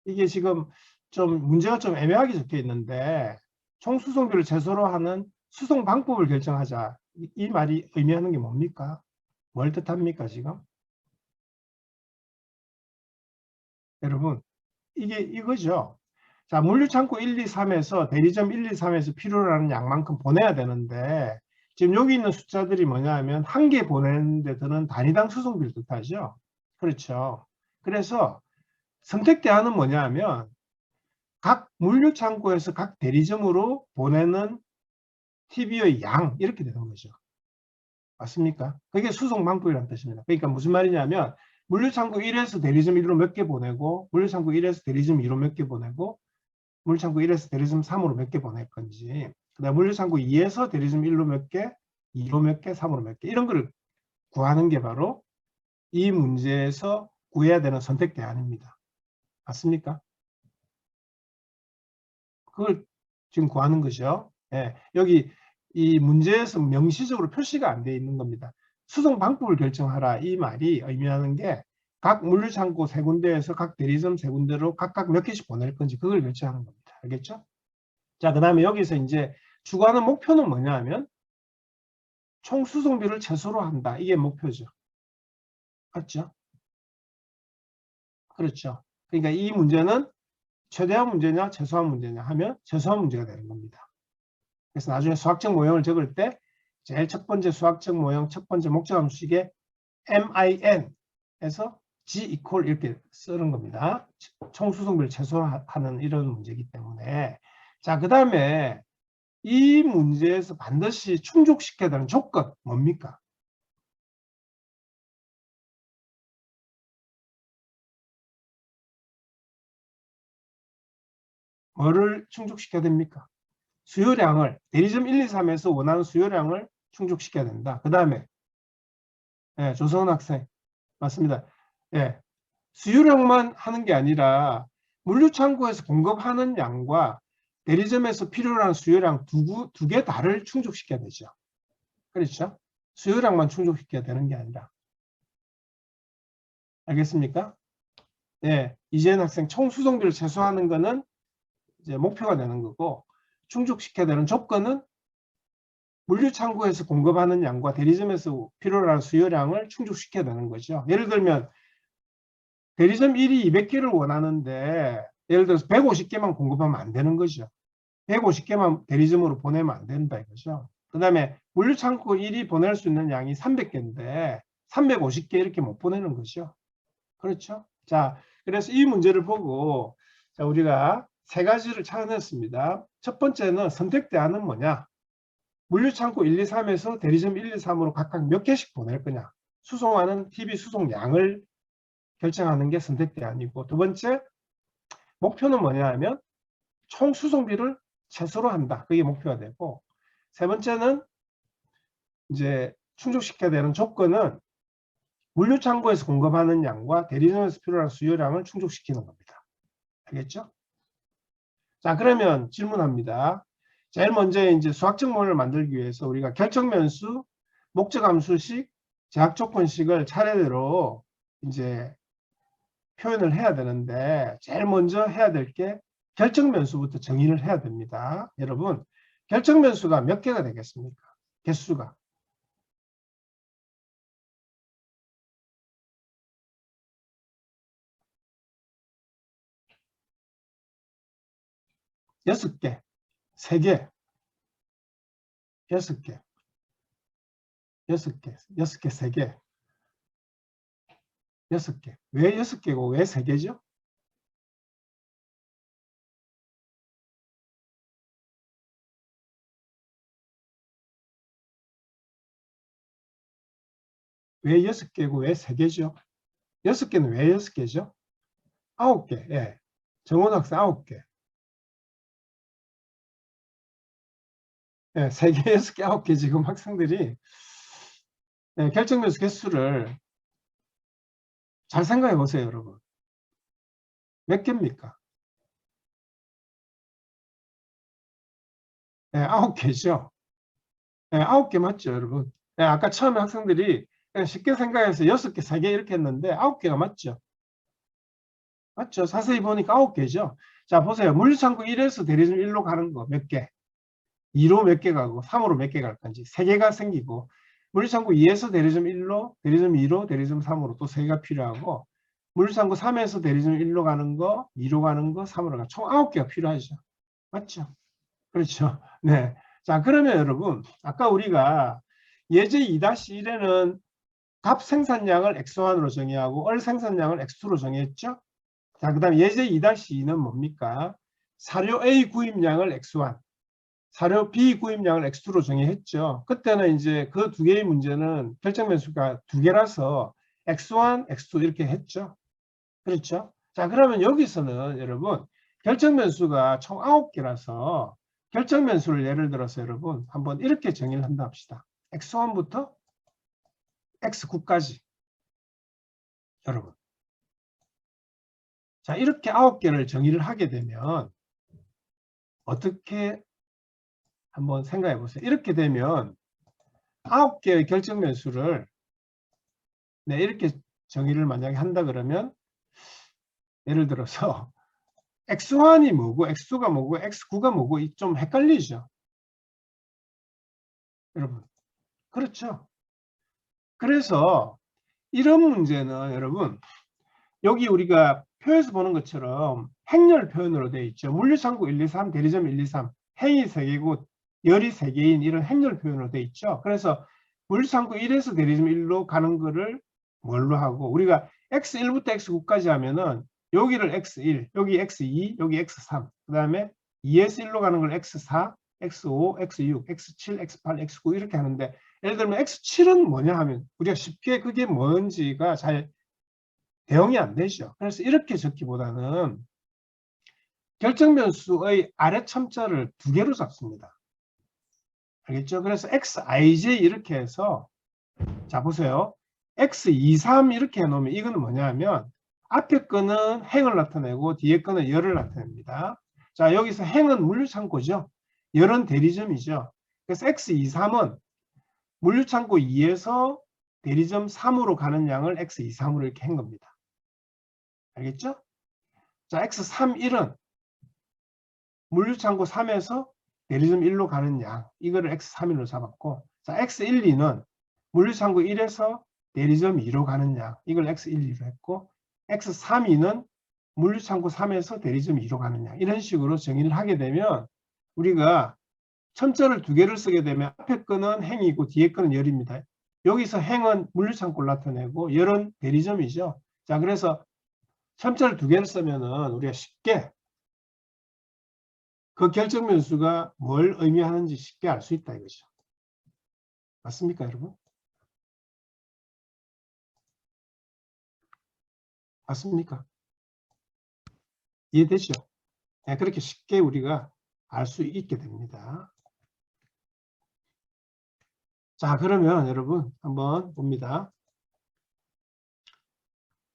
이게 지금 좀 문제가 좀 애매하게 적혀 있는데 총수송비를 최소로 하는 수송 방법을 결정하자. 이 말이 의미하는 게 뭡니까? 뭘 뜻합니까, 지금? 여러분, 이게 이거죠. 자, 물류창고 1, 2, 3에서 대리점 1, 2, 3에서 필요로 하는 양만큼 보내야 되는데 지금 여기 있는 숫자들이 뭐냐 하면 한 개 보내는 데 드는 단위당 수송비를 뜻하죠. 그렇죠. 그래서 선택대안은 뭐냐 하면 각 물류창고에서 각 대리점으로 보내는 TV의 양 이렇게 되는 거죠. 맞습니까? 그게 수송 방법이라는 뜻입니다. 그러니까 무슨 말이냐면 물류창고 1에서 대리점 1로 몇 개 보내고 물류창고 1에서 대리점 2로 몇 개 보내고 물류창고 1에서 대리점 3으로 몇 개 보낼 건지 그다음 물류창고 2에서 대리점 1로 몇 개, 2로 몇 개, 3으로 몇 개 이런 거를 구하는 게 바로 이 문제에서 구해야 되는 선택 대안입니다. 맞습니까? 그걸 지금 구하는 거죠. 예, 여기 이 문제에서 명시적으로 표시가 안 돼 있는 겁니다. 수송 방법을 결정하라 이 말이 의미하는 게 각 물류창고 세 군데에서 각 대리점 세 군데로 각각 몇 개씩 보낼 건지 그걸 결정하는 겁니다. 알겠죠? 자, 그 다음에 여기서 이제 추구하는 목표는 뭐냐 하면 총 수송비를 최소로 한다. 이게 목표죠. 맞죠? 그렇죠. 그러니까 이 문제는 최대한 문제냐 최소한 문제냐 하면 최소한 문제가 되는 겁니다. 그래서 나중에 수학적 모형을 적을 때 제일 첫 번째 수학적 모형 첫 번째 목적함수식에 MIN에서 G equal 이렇게 쓰는 겁니다. 총 수송비를 최소화하는 이런 문제이기 때문에 자, 그 다음에 이 문제에서 반드시 충족시켜야 되는 조건 뭡니까? 뭐를 충족시켜야 됩니까? 수요량을 대리점 1, 2, 3에서 원하는 수요량을 충족시켜야 된다. 그 다음에 예, 조성은 학생 맞습니다. 예, 수요량만 하는 게 아니라 물류창고에서 공급하는 양과 대리점에서 필요로 하는 수요량 두 개 다를 충족시켜야 되죠. 그렇죠? 수요량만 충족시켜야 되는 게 아니라. 알겠습니까? 예, 이재현 학생 총 수송비를 최소화하는 거는 이제 목표가 되는 거고 충족시켜야 되는 조건은 물류창고에서 공급하는 양과 대리점에서 필요로 하는 수요량을 충족시켜야 되는 거죠. 예를 들면 대리점 1이 200개를 원하는데 예를 들어서 150개만 공급하면 안 되는 거죠. 150개만 대리점으로 보내면 안 된다 이거죠. 그 다음에 물류창고 1이 보낼 수 있는 양이 300개인데 350개 이렇게 못 보내는 거죠. 그렇죠? 자, 그래서 이 문제를 보고 자, 우리가 세 가지를 찾아냈습니다. 첫 번째는 선택대안은 뭐냐? 물류창고 1, 2, 3에서 대리점 1, 2, 3으로 각각 몇 개씩 보낼 거냐? 수송하는 TV 수송량을 결정하는 게 선택대안이고 두 번째 목표는 뭐냐 하면 총 수송비를 최소로 한다. 그게 목표가 되고 세 번째는 이제 충족시켜야 되는 조건은 물류창고에서 공급하는 양과 대리점에서 필요한 수요량을 충족시키는 겁니다. 알겠죠? 자, 그러면 질문합니다. 제일 먼저 이제 수학적 모델을 만들기 위해서 우리가 결정면수, 목적함수식, 제약조건식을 차례대로 이제 표현을 해야 되는데 제일 먼저 해야 될 게 결정면수부터 정의를 해야 됩니다. 여러분, 결정면수가 몇 개가 되겠습니까? 개수가. 6개, 3개, 6개, 6개, 6개, 3개, 6개. 왜 6개고 왜 3개죠? 왜 6개고 왜 3개죠? 6개는 왜 6개죠? 9개. 예. 정원 학생 9개. 네, 3개, 6개, 9개 지금 학생들이 네, 결정면수 개수를 잘 생각해 보세요, 여러분. 몇 개입니까? 네, 9개죠. 네, 9개 맞죠, 여러분? 네, 아까 처음에 학생들이 그냥 쉽게 생각해서 6개, 3개 이렇게 했는데 9개가 맞죠? 맞죠? 자세히 보니까 9개죠. 자, 보세요. 물류창고 1에서 대리점 1로 가는 거 몇 개? 2로 몇 개 가고 3으로 몇 개 갈 건지 3개가 생기고, 물류창고 2에서 대리점 1로, 대리점 2로, 대리점 3으로 또 3개가 필요하고, 물류창고 3에서 대리점 1로 가는 거, 2로 가는 거, 3으로 가는 거 총 9개가 필요하죠. 맞죠? 그렇죠. 네. 자, 그러면 여러분, 아까 우리가 예제 2-1에는 갑 생산량을 X1으로 정의하고 얼 생산량을 X2로 정의했죠? 자, 그 다음에 예제 2-2는 뭡니까? 사료 A 구입량을 X1, 사료 B 구입량을 X2로 정의했죠. 그때는 이제 그 두 개의 문제는 결정 변수가 두 개라서 X1, X2 이렇게 했죠. 그렇죠? 자, 그러면 여기서는 여러분 결정 변수가 총 9개라서 결정 변수를 예를 들어서 여러분 한번 이렇게 정의를 한다 합시다. X1부터 X9까지. 여러분. 자, 이렇게 9개를 정의를 하게 되면 어떻게 한번 생각해 보세요. 이렇게 되면 9개의 결정 변수를 네, 이렇게 정의를 만약에 한다 그러면 예를 들어서 X1이 뭐고 X2가 뭐고 X9가 뭐고 좀 헷갈리죠. 여러분. 그렇죠. 그래서 이런 문제는 여러분 여기 우리가 표에서 보는 것처럼 행렬 표현으로 되어 있죠. 물류창고 1, 2, 3, 대리점 1, 2, 3, 행이 3개고 열이 3개인 이런 행렬 표현으로 되어 있죠. 그래서 물류창고 1에서 대리점 1로 가는 거를 뭘로 하고, 우리가 X1부터 X9까지 하면은 여기를 X1, 여기 X2, 여기 X3, 그 다음에 2에서 1로 가는 걸 X4, X5, X6, X7, X8, X9 이렇게 하는데, 예를 들면 X7은 뭐냐 하면 우리가 쉽게 그게 뭔지가 잘 대응이 안 되죠. 그래서 이렇게 적기보다는 결정 변수의 아래 첨자를 2개로 잡습니다. 알겠죠? 그래서 xij 이렇게 해서, 자 보세요. x23 이렇게 해놓으면 이거는 뭐냐 하면 앞에 거는 행을 나타내고 뒤에 거는 열을 나타냅니다. 자, 여기서 행은 물류창고죠. 열은 대리점이죠. 그래서 x23은 물류창고 2에서 대리점 3으로 가는 양을 x23으로 이렇게 한 겁니다. 알겠죠? 자, x31은 물류창고 3에서 대리점 1로 가는 양, 이거를 x31로 잡았고, 자, x12는 물류창고 1에서 대리점 2로 가는 양, 이걸 x12로 했고, x32는 물류창고 3에서 대리점 2로 가는 양, 이런 식으로 정의를 하게 되면 우리가 첨자를 2개를 쓰게 되면 앞에 거는 행이고 뒤에 거는 열입니다. 여기서 행은 물류창고를 나타내고 열은 대리점이죠. 자, 그래서 첨자를 2개를 쓰면은 우리가 쉽게 그 결정 변수가 뭘 의미하는지 쉽게 알 수 있다 이거죠. 맞습니까, 여러분? 맞습니까? 이해되죠? 네, 그렇게 쉽게 우리가 알 수 있게 됩니다. 자, 그러면 여러분 한번 봅니다.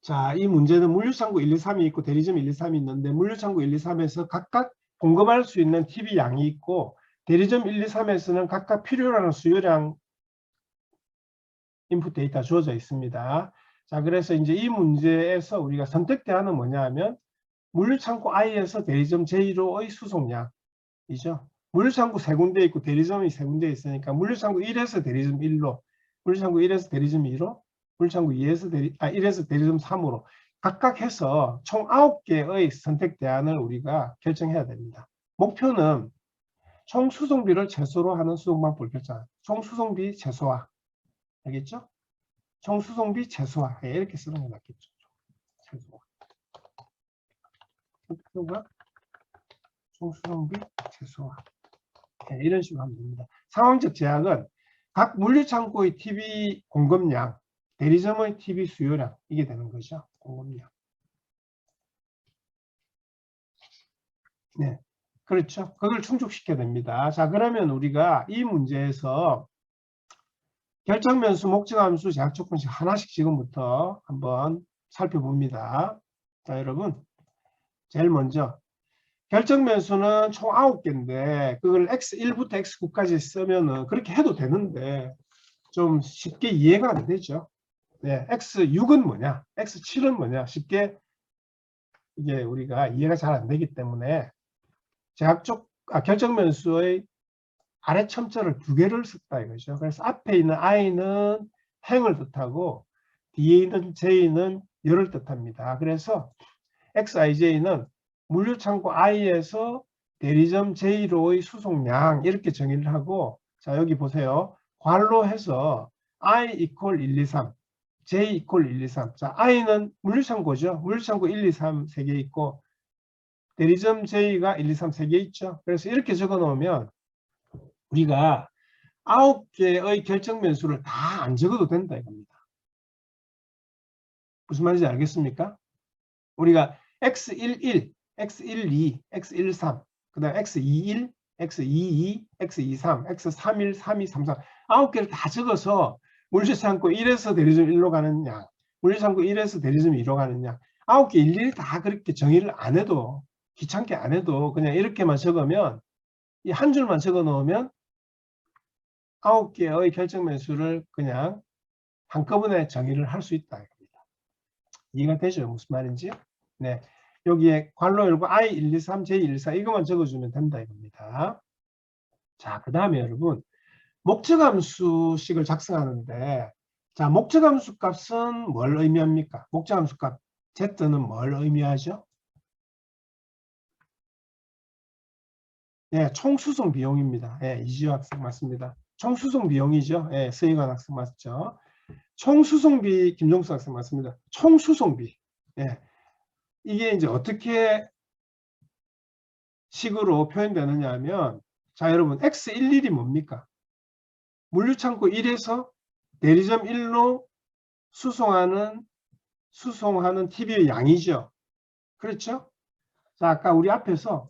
자, 이 문제는 물류창고 1, 2, 3이 있고 대리점 1, 2, 3이 있는데 물류창고 1, 2, 3에서 각각 공급할 수 있는 TV 양이 있고 대리점 1, 2, 3에서는 각각 필요로 하는 수요량 인풋 데이터 주어져 있습니다. 자, 그래서 이제 이 문제에서 우리가 선택 대안은 뭐냐 하면 물류창고 I에서 대리점 J로의 수송량이죠. 물류창고 3군데 있고 대리점이 3군데 있으니까 물류창고 1에서 대리점 1로, 물류창고 1에서 대리점 2로, 물류창고 1에서 대리점 3으로 각각 해서 총 9개의 선택 대안을 우리가 결정해야 됩니다. 목표는 총 수송비를 최소로 하는 수송 방법을 결정. 총 수송비 최소화. 알겠죠? 총 수송비 최소화. 이렇게 쓰는 게 낫겠죠. 최소화. 목표가 총 수송비 최소화. 이런 식으로 하면 됩니다. 상황적 제약은 각 물류창고의 TV 공급량, 대리점의 TV 수요량, 이게 되는 거죠. 공급량. 네. 그렇죠. 그걸 충족시켜야 됩니다. 자, 그러면 우리가 이 문제에서 결정면수, 목적함수, 제약조건식 하나씩 지금부터 한번 살펴봅니다. 자, 여러분. 제일 먼저 결정면수는 총 9개인데 그걸 x1부터 x9까지 쓰면은 그렇게 해도 되는데 좀 쉽게 이해가 안 되죠. 네, x6은 뭐냐? x7은 뭐냐? 쉽게 이게 우리가 이해가 잘 안 되기 때문에 결정면수의 아래 첨자를 2개를 썼다 이거죠. 그래서 앞에 있는 i는 행을 뜻하고 뒤에 있는 j는 열을 뜻합니다. 그래서 xij는 물류창고 i에서 대리점 j로의 수송량 이렇게 정의를 하고, 자 여기 보세요. 괄로 해서 i equal 1, 2, 3, j equal 1, 2, 3. 자 i는 물류창고죠. 물류창고 1, 2, 3 3개 있고 대리점 j가 1, 2, 3 3개 있죠. 그래서 이렇게 적어 놓으면 우리가 9개의 결정면수를 다 안 적어도 된다 이겁니다. 무슨 말인지 알겠습니까? 우리가 x11, x12, x13, 그 다음 x21, x22, x23, x31, 32, 33 9개를 다 적어서 물류창고 1에서 대리점 1로 가는 양, 물류창고 1에서 대리점 2로 가는 양 9개 일일이 다 그렇게 정의를 안 해도 귀찮게 안 해도 그냥 이렇게만 적으면 이 한 줄만 적어 놓으면 9개의 결정면수를 그냥 한꺼번에 정의를 할 수 있다. 이해가 되죠? 무슨 말인지? 네. 여기에 괄호 열고 I1, 2, 3, J1, 4 이것만 적어주면 된다 이겁니다. 자, 그 다음에 여러분 목적함수식을 작성하는데, 자 목적함수 값은 뭘 의미합니까? 목적함수 값 Z는 뭘 의미하죠? 네, 총수송 비용입니다. 네, 이지호 학생 맞습니다. 총수송 비용이죠. 네, 서희관 학생 맞죠? 총수송비 김종수 학생 맞습니다. 총수송비. 네, 이게 이제 어떻게 식으로 표현되느냐 하면, 자 여러분 x11이 뭡니까? 물류창고 1에서 대리점 1로 수송하는 TV의 양이죠. 그렇죠? 자 아까 우리 앞에서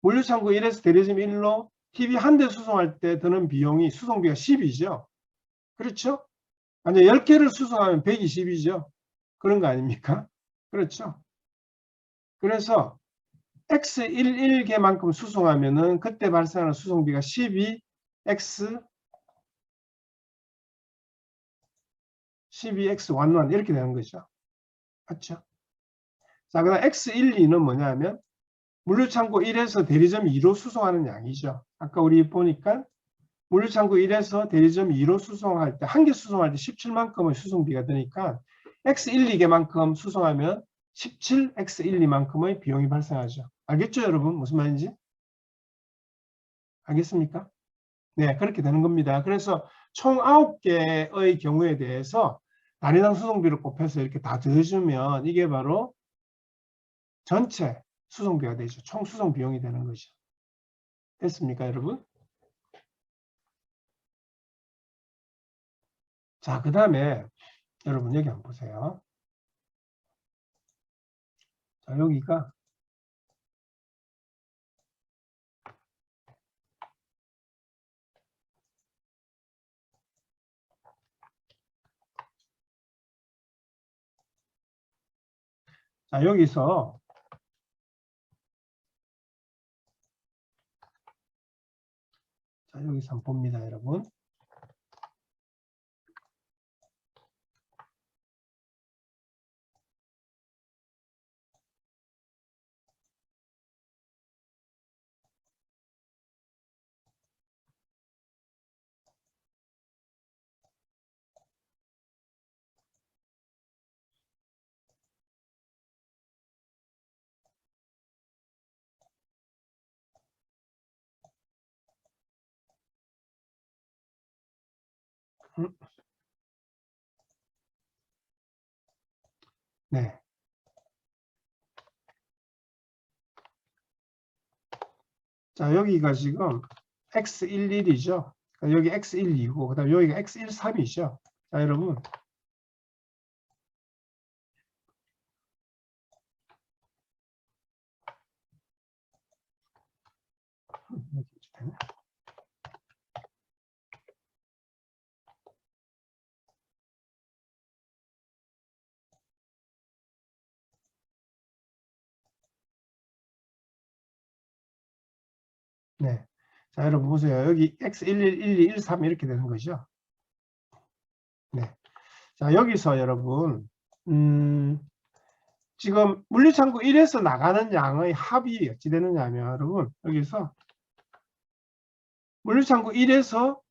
물류창고 1에서 대리점 1로 TV 한 대 수송할 때 드는 비용이 수송비가 10이죠. 그렇죠? 만약 10개를 수송하면 120이죠. 그런 거 아닙니까? 그렇죠? 그래서 x11개만큼 수송하면은 그때 발생하는 수송비가 12x11 이렇게 되는 거죠. 맞죠? 자, 그다음 x12는 뭐냐면 물류창고 1에서 대리점 2로 수송하는 양이죠. 아까 우리 보니까 물류창고 1에서 대리점 2로 수송할 때 한 개 수송할 때 17만큼의 수송비가 드니까 x12개만큼 수송하면 17x12만큼의 비용이 발생하죠. 알겠죠, 여러분? 무슨 말인지? 알겠습니까? 네, 그렇게 되는 겁니다. 그래서 총 9개의 경우에 대해서 단위당 수송비를 곱해서 이렇게 다 더해주면 이게 바로 전체 수송비가 되죠. 총 수송 비용이 되는 거죠. 됐습니까, 여러분? 자, 그 다음에 여러분 여기 한번 보세요. 자, 여기가 자, 여기서 한번 봅니다, 여러분. 네. 자, 여기가 지금 x11이죠. 여기 x12고, 그 다음에 여기가 x13이죠. 자, 여러분. 네. 자, 여러분 보세요. 여기 x11, 12, 13 이렇게 되는 거죠. 네. 자, 여기서 여러분, 지금 물류창고 1에서 나가는 양의 합이 어찌 되느냐면, 여러분, 여기서 물류창고 1에서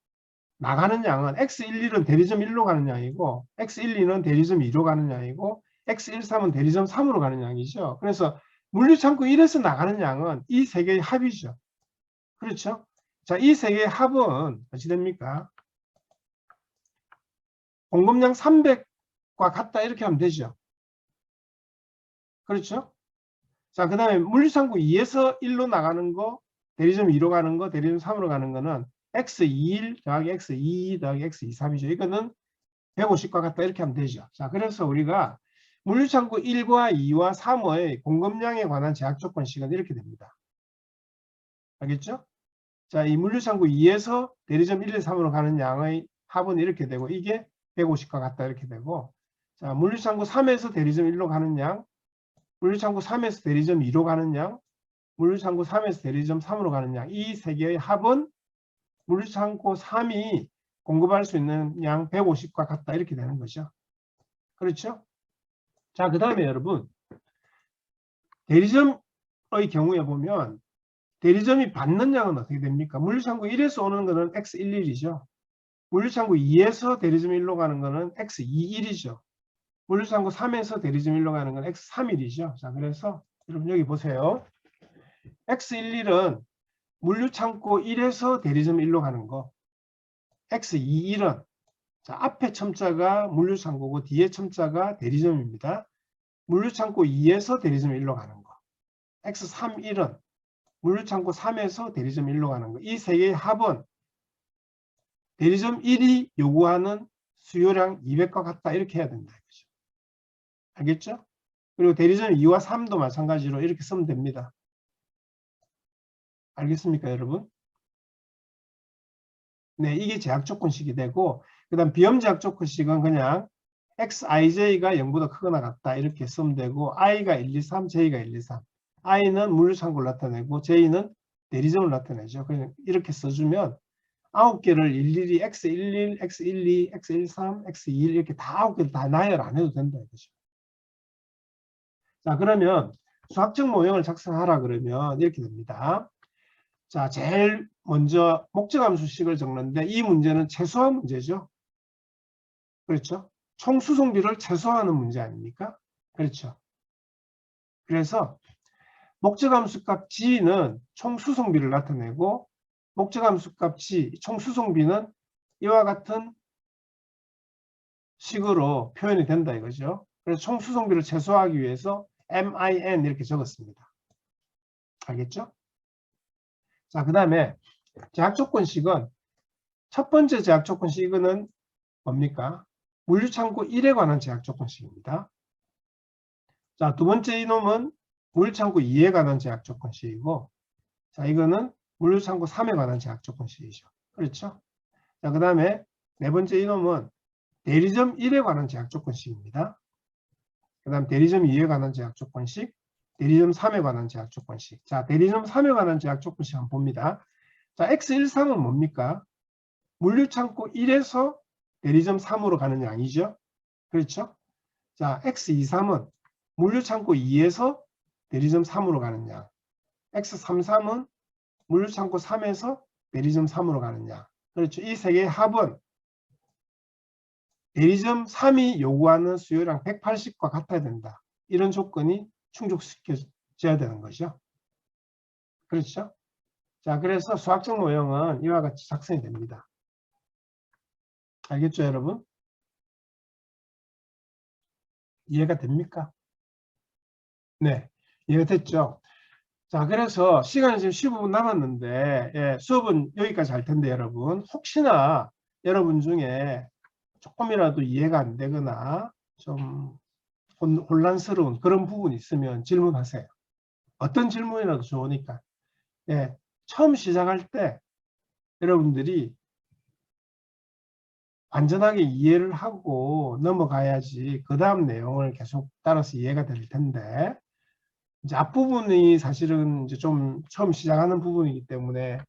나가는 양은 x11은 대리점 1로 가는 양이고, x12는 대리점 2로 가는 양이고, x13은 대리점 3으로 가는 양이죠. 그래서 물류창고 1에서 나가는 양은 이 세 개의 합이죠. 그렇죠? 자, 이 세 개의 합은 어찌 됩니까? 공급량 300과 같다 이렇게 하면 되죠. 그렇죠? 자, 그 다음에 물류창고 2에서 1로 나가는 거, 대리점 2로 가는 거, 대리점 3으로 가는 거는 x21 더하기 x22 더하기 x23이죠. 이거는 150과 같다 이렇게 하면 되죠. 자, 그래서 우리가 물류창고 1과 2와 3의 공급량에 관한 제약 조건식은 이렇게 됩니다. 알겠죠? 자, 이 물류창고 2에서 대리점 1, 2, 3으로 가는 양의 합은 이렇게 되고, 이게 150과 같다 이렇게 되고, 자, 물류창고 3에서 대리점 1로 가는 양, 물류창고 3에서 대리점 2로 가는 양, 물류창고 3에서 대리점 3으로 가는 양, 이 세 개의 합은 물류창고 3이 공급할 수 있는 양 150과 같다 이렇게 되는 거죠. 그렇죠? 자, 그 다음에 여러분, 대리점의 경우에 보면 대리점이 받는 양은 어떻게 됩니까? 물류창고 1에서 오는 거는 X11이죠. 물류창고 2에서 대리점 1로 가는 거는 X21이죠. 물류창고 3에서 대리점 1로 가는 건 X31이죠. 자, 그래서 여러분 여기 보세요. X11은 물류창고 1에서 대리점 1로 가는 거. X21은 자, 앞에 첨자가 물류창고고 뒤에 첨자가 대리점입니다. 물류창고 2에서 대리점 1로 가는 거. X31은 물류창고 3에서 대리점 1로 가는 거. 이 세 개의 합은 대리점 1이 요구하는 수요량 200과 같다 이렇게 해야 된다. 이거죠. 알겠죠? 그리고 대리점 2와 3도 마찬가지로 이렇게 쓰면 됩니다. 알겠습니까, 여러분? 네, 이게 제약 조건식이 되고, 그 다음 비염 제약 조건식은 그냥 xij가 0보다 크거나 같다 이렇게 쓰면 되고, i가 1, 2, 3, j가 1, 2, 3. i는 물류창고를 나타내고 j는 대리점을 나타내죠. 그냥 이렇게 써주면 9개를 일일이 x11, x12, x13, x21 이렇게 다 9개를 다 나열 안 해도 된다 이거죠. 자, 그러면 수학적 모형을 작성하라 그러면 이렇게 됩니다. 자, 제일 먼저 목적함수식을 적는데 이 문제는 최소화 문제죠. 그렇죠? 총 수송비를 최소화하는 문제 아닙니까? 그렇죠. 그래서 목적함수 값 g는 총 수송비를 나타내고 목적함수 값 g, 총 수송비는 이와 같은 식으로 표현이 된다 이거죠. 그래서 총 수송비를 최소화하기 위해서 MIN 이렇게 적었습니다. 알겠죠? 자, 그 다음에 제약조건식은 첫 번째 제약조건식 이거는 뭡니까? 물류창고 1에 관한 제약조건식입니다. 자, 두 번째 이놈은 물류창고 2에 관한 제약조건식이고, 자, 이거는 물류창고 3에 관한 제약조건식이죠. 그렇죠? 자, 그 다음에 네 번째 이놈은 대리점 1에 관한 제약조건식입니다. 그 다음 대리점 2에 관한 제약조건식, 대리점 3에 관한 제약조건식. 자, 대리점 3에 관한 제약조건식 한번 봅니다. 자, X13은 뭡니까? 물류창고 1에서 대리점 3으로 가는 양이죠. 그렇죠? 자, X23은 물류창고 2에서 대리점 3으로 가는 양. X33은 물류창고 3에서 대리점 3으로 가는 양. 그렇죠? 이 세 개의 합은 대리점 3이 요구하는 수요량 180과 같아야 된다. 이런 조건이 충족시켜져야 되는 거죠. 그렇죠? 자, 그래서 수학적 모형은 이와 같이 작성이 됩니다. 알겠죠, 여러분? 이해가 됩니까? 네, 이해가 됐죠? 자, 그래서 시간이 지금 15분 남았는데, 예, 수업은 여기까지 할 텐데, 여러분. 혹시나 여러분 중에 조금이라도 이해가 안 되거나 좀 혼란스러운 그런 부분이 있으면 질문하세요. 어떤 질문이라도 좋으니까. 예, 처음 시작할 때 여러분들이 완전하게 이해를 하고 넘어가야지 그 다음 내용을 계속 따라서 이해가 될 텐데, 이제 앞부분이 사실은 이제 좀 처음 시작하는 부분이기 때문에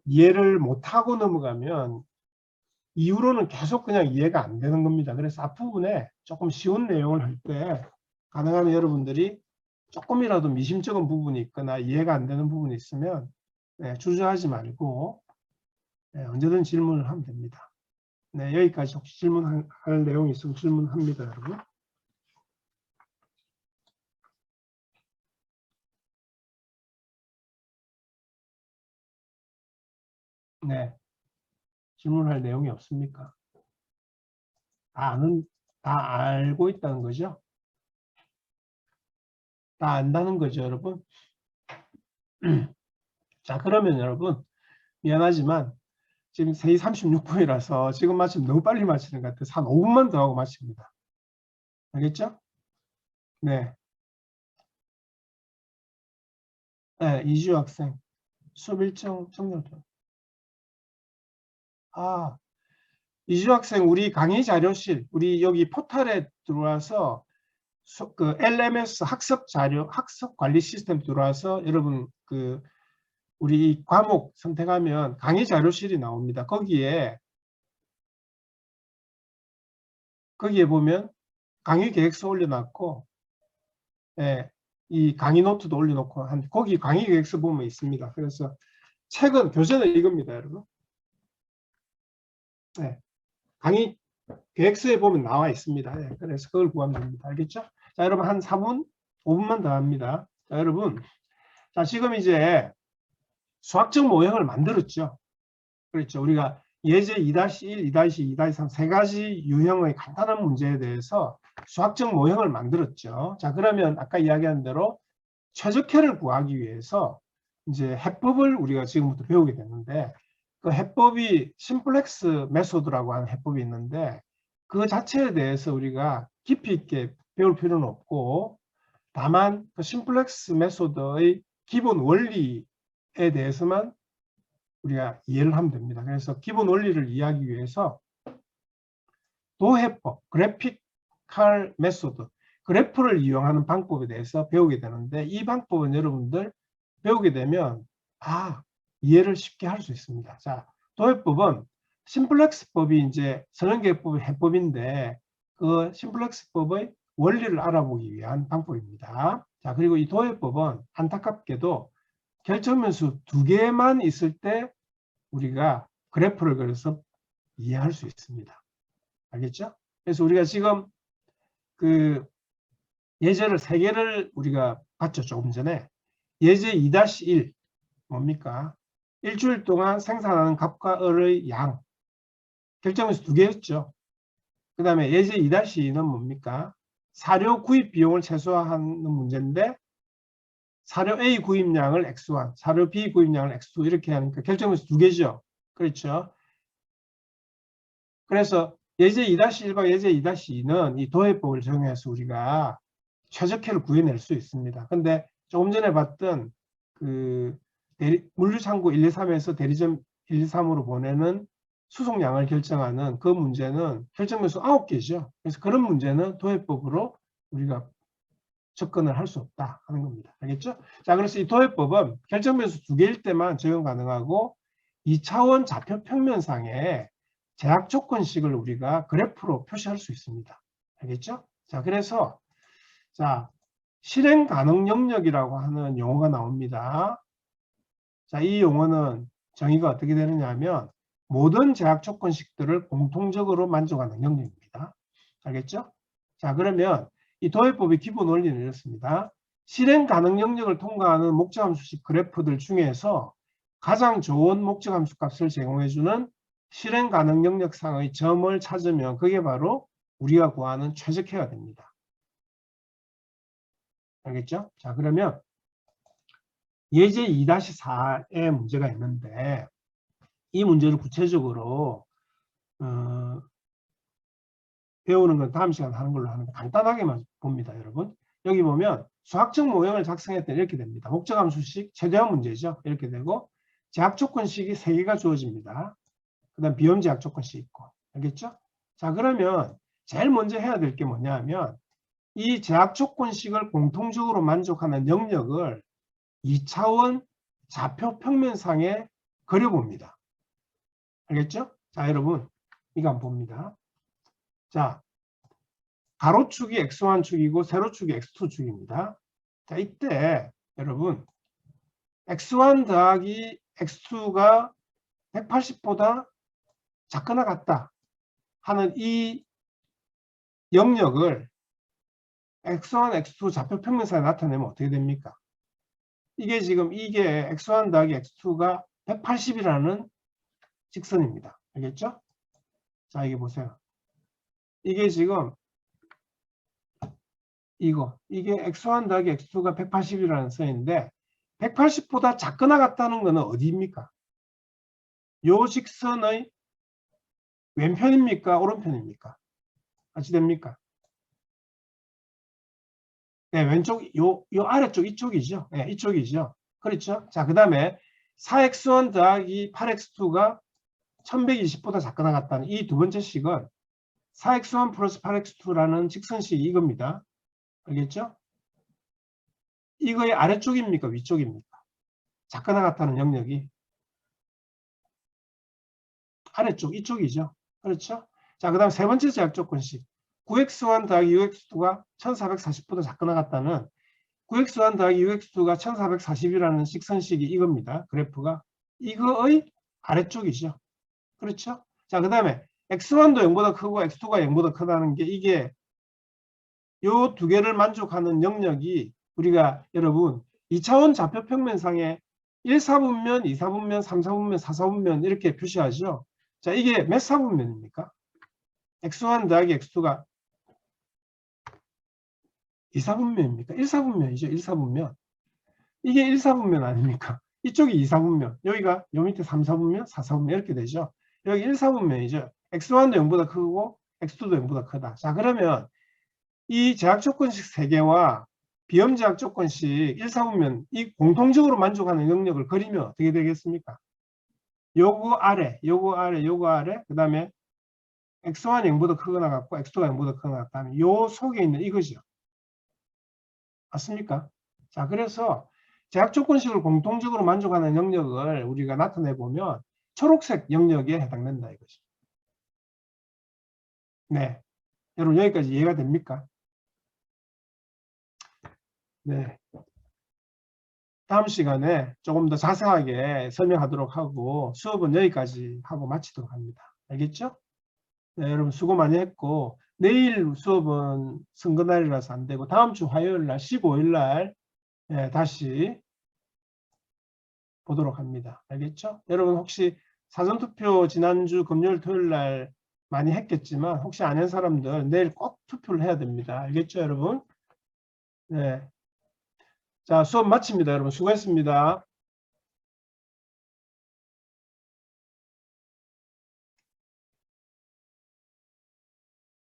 이해를 못하고 넘어가면 이후로는 계속 그냥 이해가 안 되는 겁니다. 그래서 앞부분에 조금 쉬운 내용을 할 때 가능하면 여러분들이 조금이라도 미심쩍은 부분이 있거나 이해가 안 되는 부분이 있으면 주저하지 말고 언제든 질문을 하면 됩니다. 네, 여기까지 혹시 질문할 내용이 있으면 질문합니다, 여러분. 네, 질문할 내용이 없습니까? 다 알고 있다는 거죠? 다 안다는 거죠, 여러분? 자, 그러면 여러분, 미안하지만 지금 3시 36분이라서 지금 마치면 너무 빨리 마치는 것 같아서 한 5분만 더 하고 마칩니다. 알겠죠? 네. 네, 이주 학생. 수업 일정 정렬죠. 아, 이주 학생, 우리 강의 자료실, 우리 여기 포털에 들어와서 그 LMS 학습 자료, 학습 관리 시스템 들어와서 여러분 그 우리 과목 선택하면 강의 자료실이 나옵니다. 거기에 보면 강의 계획서 올려놨고, 예, 이 강의 노트도 올려놓고 한 거기 강의 계획서 보면 있습니다. 그래서 책은 교재는 이겁니다, 여러분. 네, 강의 계획서에 보면 나와 있습니다. 네, 그래서 그걸 구하면 됩니다. 알겠죠? 자, 여러분 한 4분, 5분만 더 합니다. 자, 여러분, 자 지금 이제 수학적 모형을 만들었죠. 그렇죠. 우리가 예제 2-1, 2-2, 2-3 세 가지 유형의 간단한 문제에 대해서 수학적 모형을 만들었죠. 자, 그러면 아까 이야기한 대로 최적해를 구하기 위해서 이제 해법을 우리가 지금부터 배우게 되는데, 그 해법이 심플렉스 메소드라고 하는 해법이 있는데 그 자체에 대해서 우리가 깊이 있게 배울 필요는 없고, 다만 그 심플렉스 메소드의 기본 원리에 대해서만 우리가 이해를 하면 됩니다. 그래서 기본 원리를 이해하기 위해서 도해법, 그래픽칼 메소드, 그래프를 이용하는 방법에 대해서 배우게 되는데, 이 방법은 여러분들 배우게 되면 이해를 쉽게 할 수 있습니다. 자, 도해법은 심플렉스법이 이제 선형계법의 해법인데 그 심플렉스법의 원리를 알아보기 위한 방법입니다. 자, 그리고 이 도해법은 안타깝게도 결정면수 2개만 있을 때 우리가 그래프를 그려서 이해할 수 있습니다. 알겠죠? 그래서 우리가 지금 그 예제를 3개를 우리가 봤죠, 조금 전에. 예제 2-1 뭡니까? 일주일 동안 생산하는 값과 을의 양. 결정면수 2개였죠. 그 다음에 예제 2-2는 뭡니까? 사료 구입 비용을 최소화하는 문제인데 사료 A 구입량을 X1, 사료 B 구입량을 X2 이렇게 하니까 결정면수 2개죠. 그렇죠. 그래서 예제 2-1과 예제 2-2는 이 도해법을 적용해서 우리가 최적해를 구해낼 수 있습니다. 근데 조금 전에 봤던 그 물류창고 123에서 대리점 123으로 보내는 수송량을 결정하는 그 문제는 결정면수 9개죠. 그래서 그런 문제는 도해법으로 우리가 접근을 할 수 없다 하는 겁니다. 알겠죠? 자, 그래서 이 도해법은 결정면수 2개일 때만 적용 가능하고 2차원 좌표 평면상에 제약 조건식을 우리가 그래프로 표시할 수 있습니다. 알겠죠? 자, 그래서 자, 실행 가능 영역이라고 하는 용어가 나옵니다. 자, 이 용어는 정의가 어떻게 되느냐 하면 모든 제약 조건식들을 공통적으로 만족하는 영역입니다. 알겠죠? 자, 그러면 이 도해법의 기본 원리는 이렇습니다. 실행 가능 영역을 통과하는 목적함수식 그래프들 중에서 가장 좋은 목적함수 값을 제공해주는 실행 가능 영역상의 점을 찾으면 그게 바로 우리가 구하는 최적해가 됩니다. 알겠죠? 자, 그러면 예제 2-4의 문제가 있는데 이 문제를 구체적으로 배우는 건 다음 시간에 하는 걸로 하는 거 간단하게만 봅니다, 여러분. 여기 보면 수학적 모형을 작성했더니 이렇게 됩니다. 목적함수식 최대한 문제죠. 이렇게 되고 제약 조건식이 3개가 주어집니다. 그 다음 비염 제약 조건식 있고. 알겠죠? 자, 그러면 제일 먼저 해야 될 게 뭐냐 하면 이 제약 조건식을 공통적으로 만족하는 영역을 2차원 좌표 평면상에 그려봅니다. 알겠죠? 자, 여러분 이거 한번 봅니다. 자, 가로축이 x1축이고 세로축이 x2축입니다. 자, 이때 여러분 x1 더하기 x2가 180보다 작거나 같다 하는 이 영역을 x1, x2 좌표 평면상에 나타내면 어떻게 됩니까? 이게 지금 이게 x1 더하기 x2가 180이라는 직선입니다. 알겠죠? 자, 이게 보세요. 이게 지금 이게 x1 더하기 x2가 180이라는 선인데 180보다 작거나 같다는 것은 어디입니까? 요 직선의 왼편입니까? 오른편입니까? 같이 됩니까? 네, 왼쪽 요 아래쪽 이쪽이죠. 네, 이쪽이죠. 그렇죠? 자, 그 다음에 4x1 더하기 8x2가 1120보다 작거나 같다는 이 두 번째 식은 4x1 플러스 8x2라는 직선식이 이겁니다. 알겠죠? 이거의 아래쪽입니까? 위쪽입니까? 작거나 같다는 영역이 아래쪽 이쪽이죠. 그렇죠? 자, 그 다음 세 번째 제약 조건식 9x1 더하기 6x2가 1440보다 작거나 같다는 9x1 더하기 6x2가 1440이라는 직선식이 이겁니다. 그래프가 이거의 아래쪽이죠. 그렇죠? 자, 그 다음에 x1도 0보다 크고 x2가 0보다 크다는 게 이게 요 두 개를 만족하는 영역이 우리가 여러분 2차원 좌표 평면상에 1사분면, 2사분면, 3사분면, 4사분면 이렇게 표시하죠. 자, 이게 몇 사분면입니까? x1 더하기 x2가 2사분면입니까? 1사분면이죠. 1사분면. 이게 1사분면 아닙니까? 이쪽이 2사분면, 여기가 요 밑에 3사분면, 4사분면 이렇게 되죠. 여기 1사분면이죠. x1도 0보다 크고 x2도 0보다 크다. 자, 그러면 이 제약 조건식 3개와 비염 제약 조건식 1사분면 이 공통적으로 만족하는 영역을 그리면 어떻게 되겠습니까? 요거 아래, 요거 아래, 요거 아래, 그 다음에 x1 0보다 크거나 같고 x2가 0보다 크거나 같다면 요 속에 있는 이거죠. 맞습니까? 자, 그래서 제약 조건식을 공통적으로 만족하는 영역을 우리가 나타내 보면 초록색 영역에 해당된다 이거죠. 네, 여러분 여기까지 이해가 됩니까? 네. 다음 시간에 조금 더 자세하게 설명하도록 하고 수업은 여기까지 하고 마치도록 합니다. 알겠죠? 네, 여러분 수고 많이 했고 내일 수업은 선거날이라서 안 되고 다음 주 화요일 날 15일 날 다시 보도록 합니다. 알겠죠? 여러분 혹시 사전투표 지난주 금요일 토요일 날 많이 했겠지만 혹시 안 한 사람들 내일 꼭 투표를 해야 됩니다. 알겠죠, 여러분? 네. 자, 수업 마칩니다. 여러분 수고했습니다.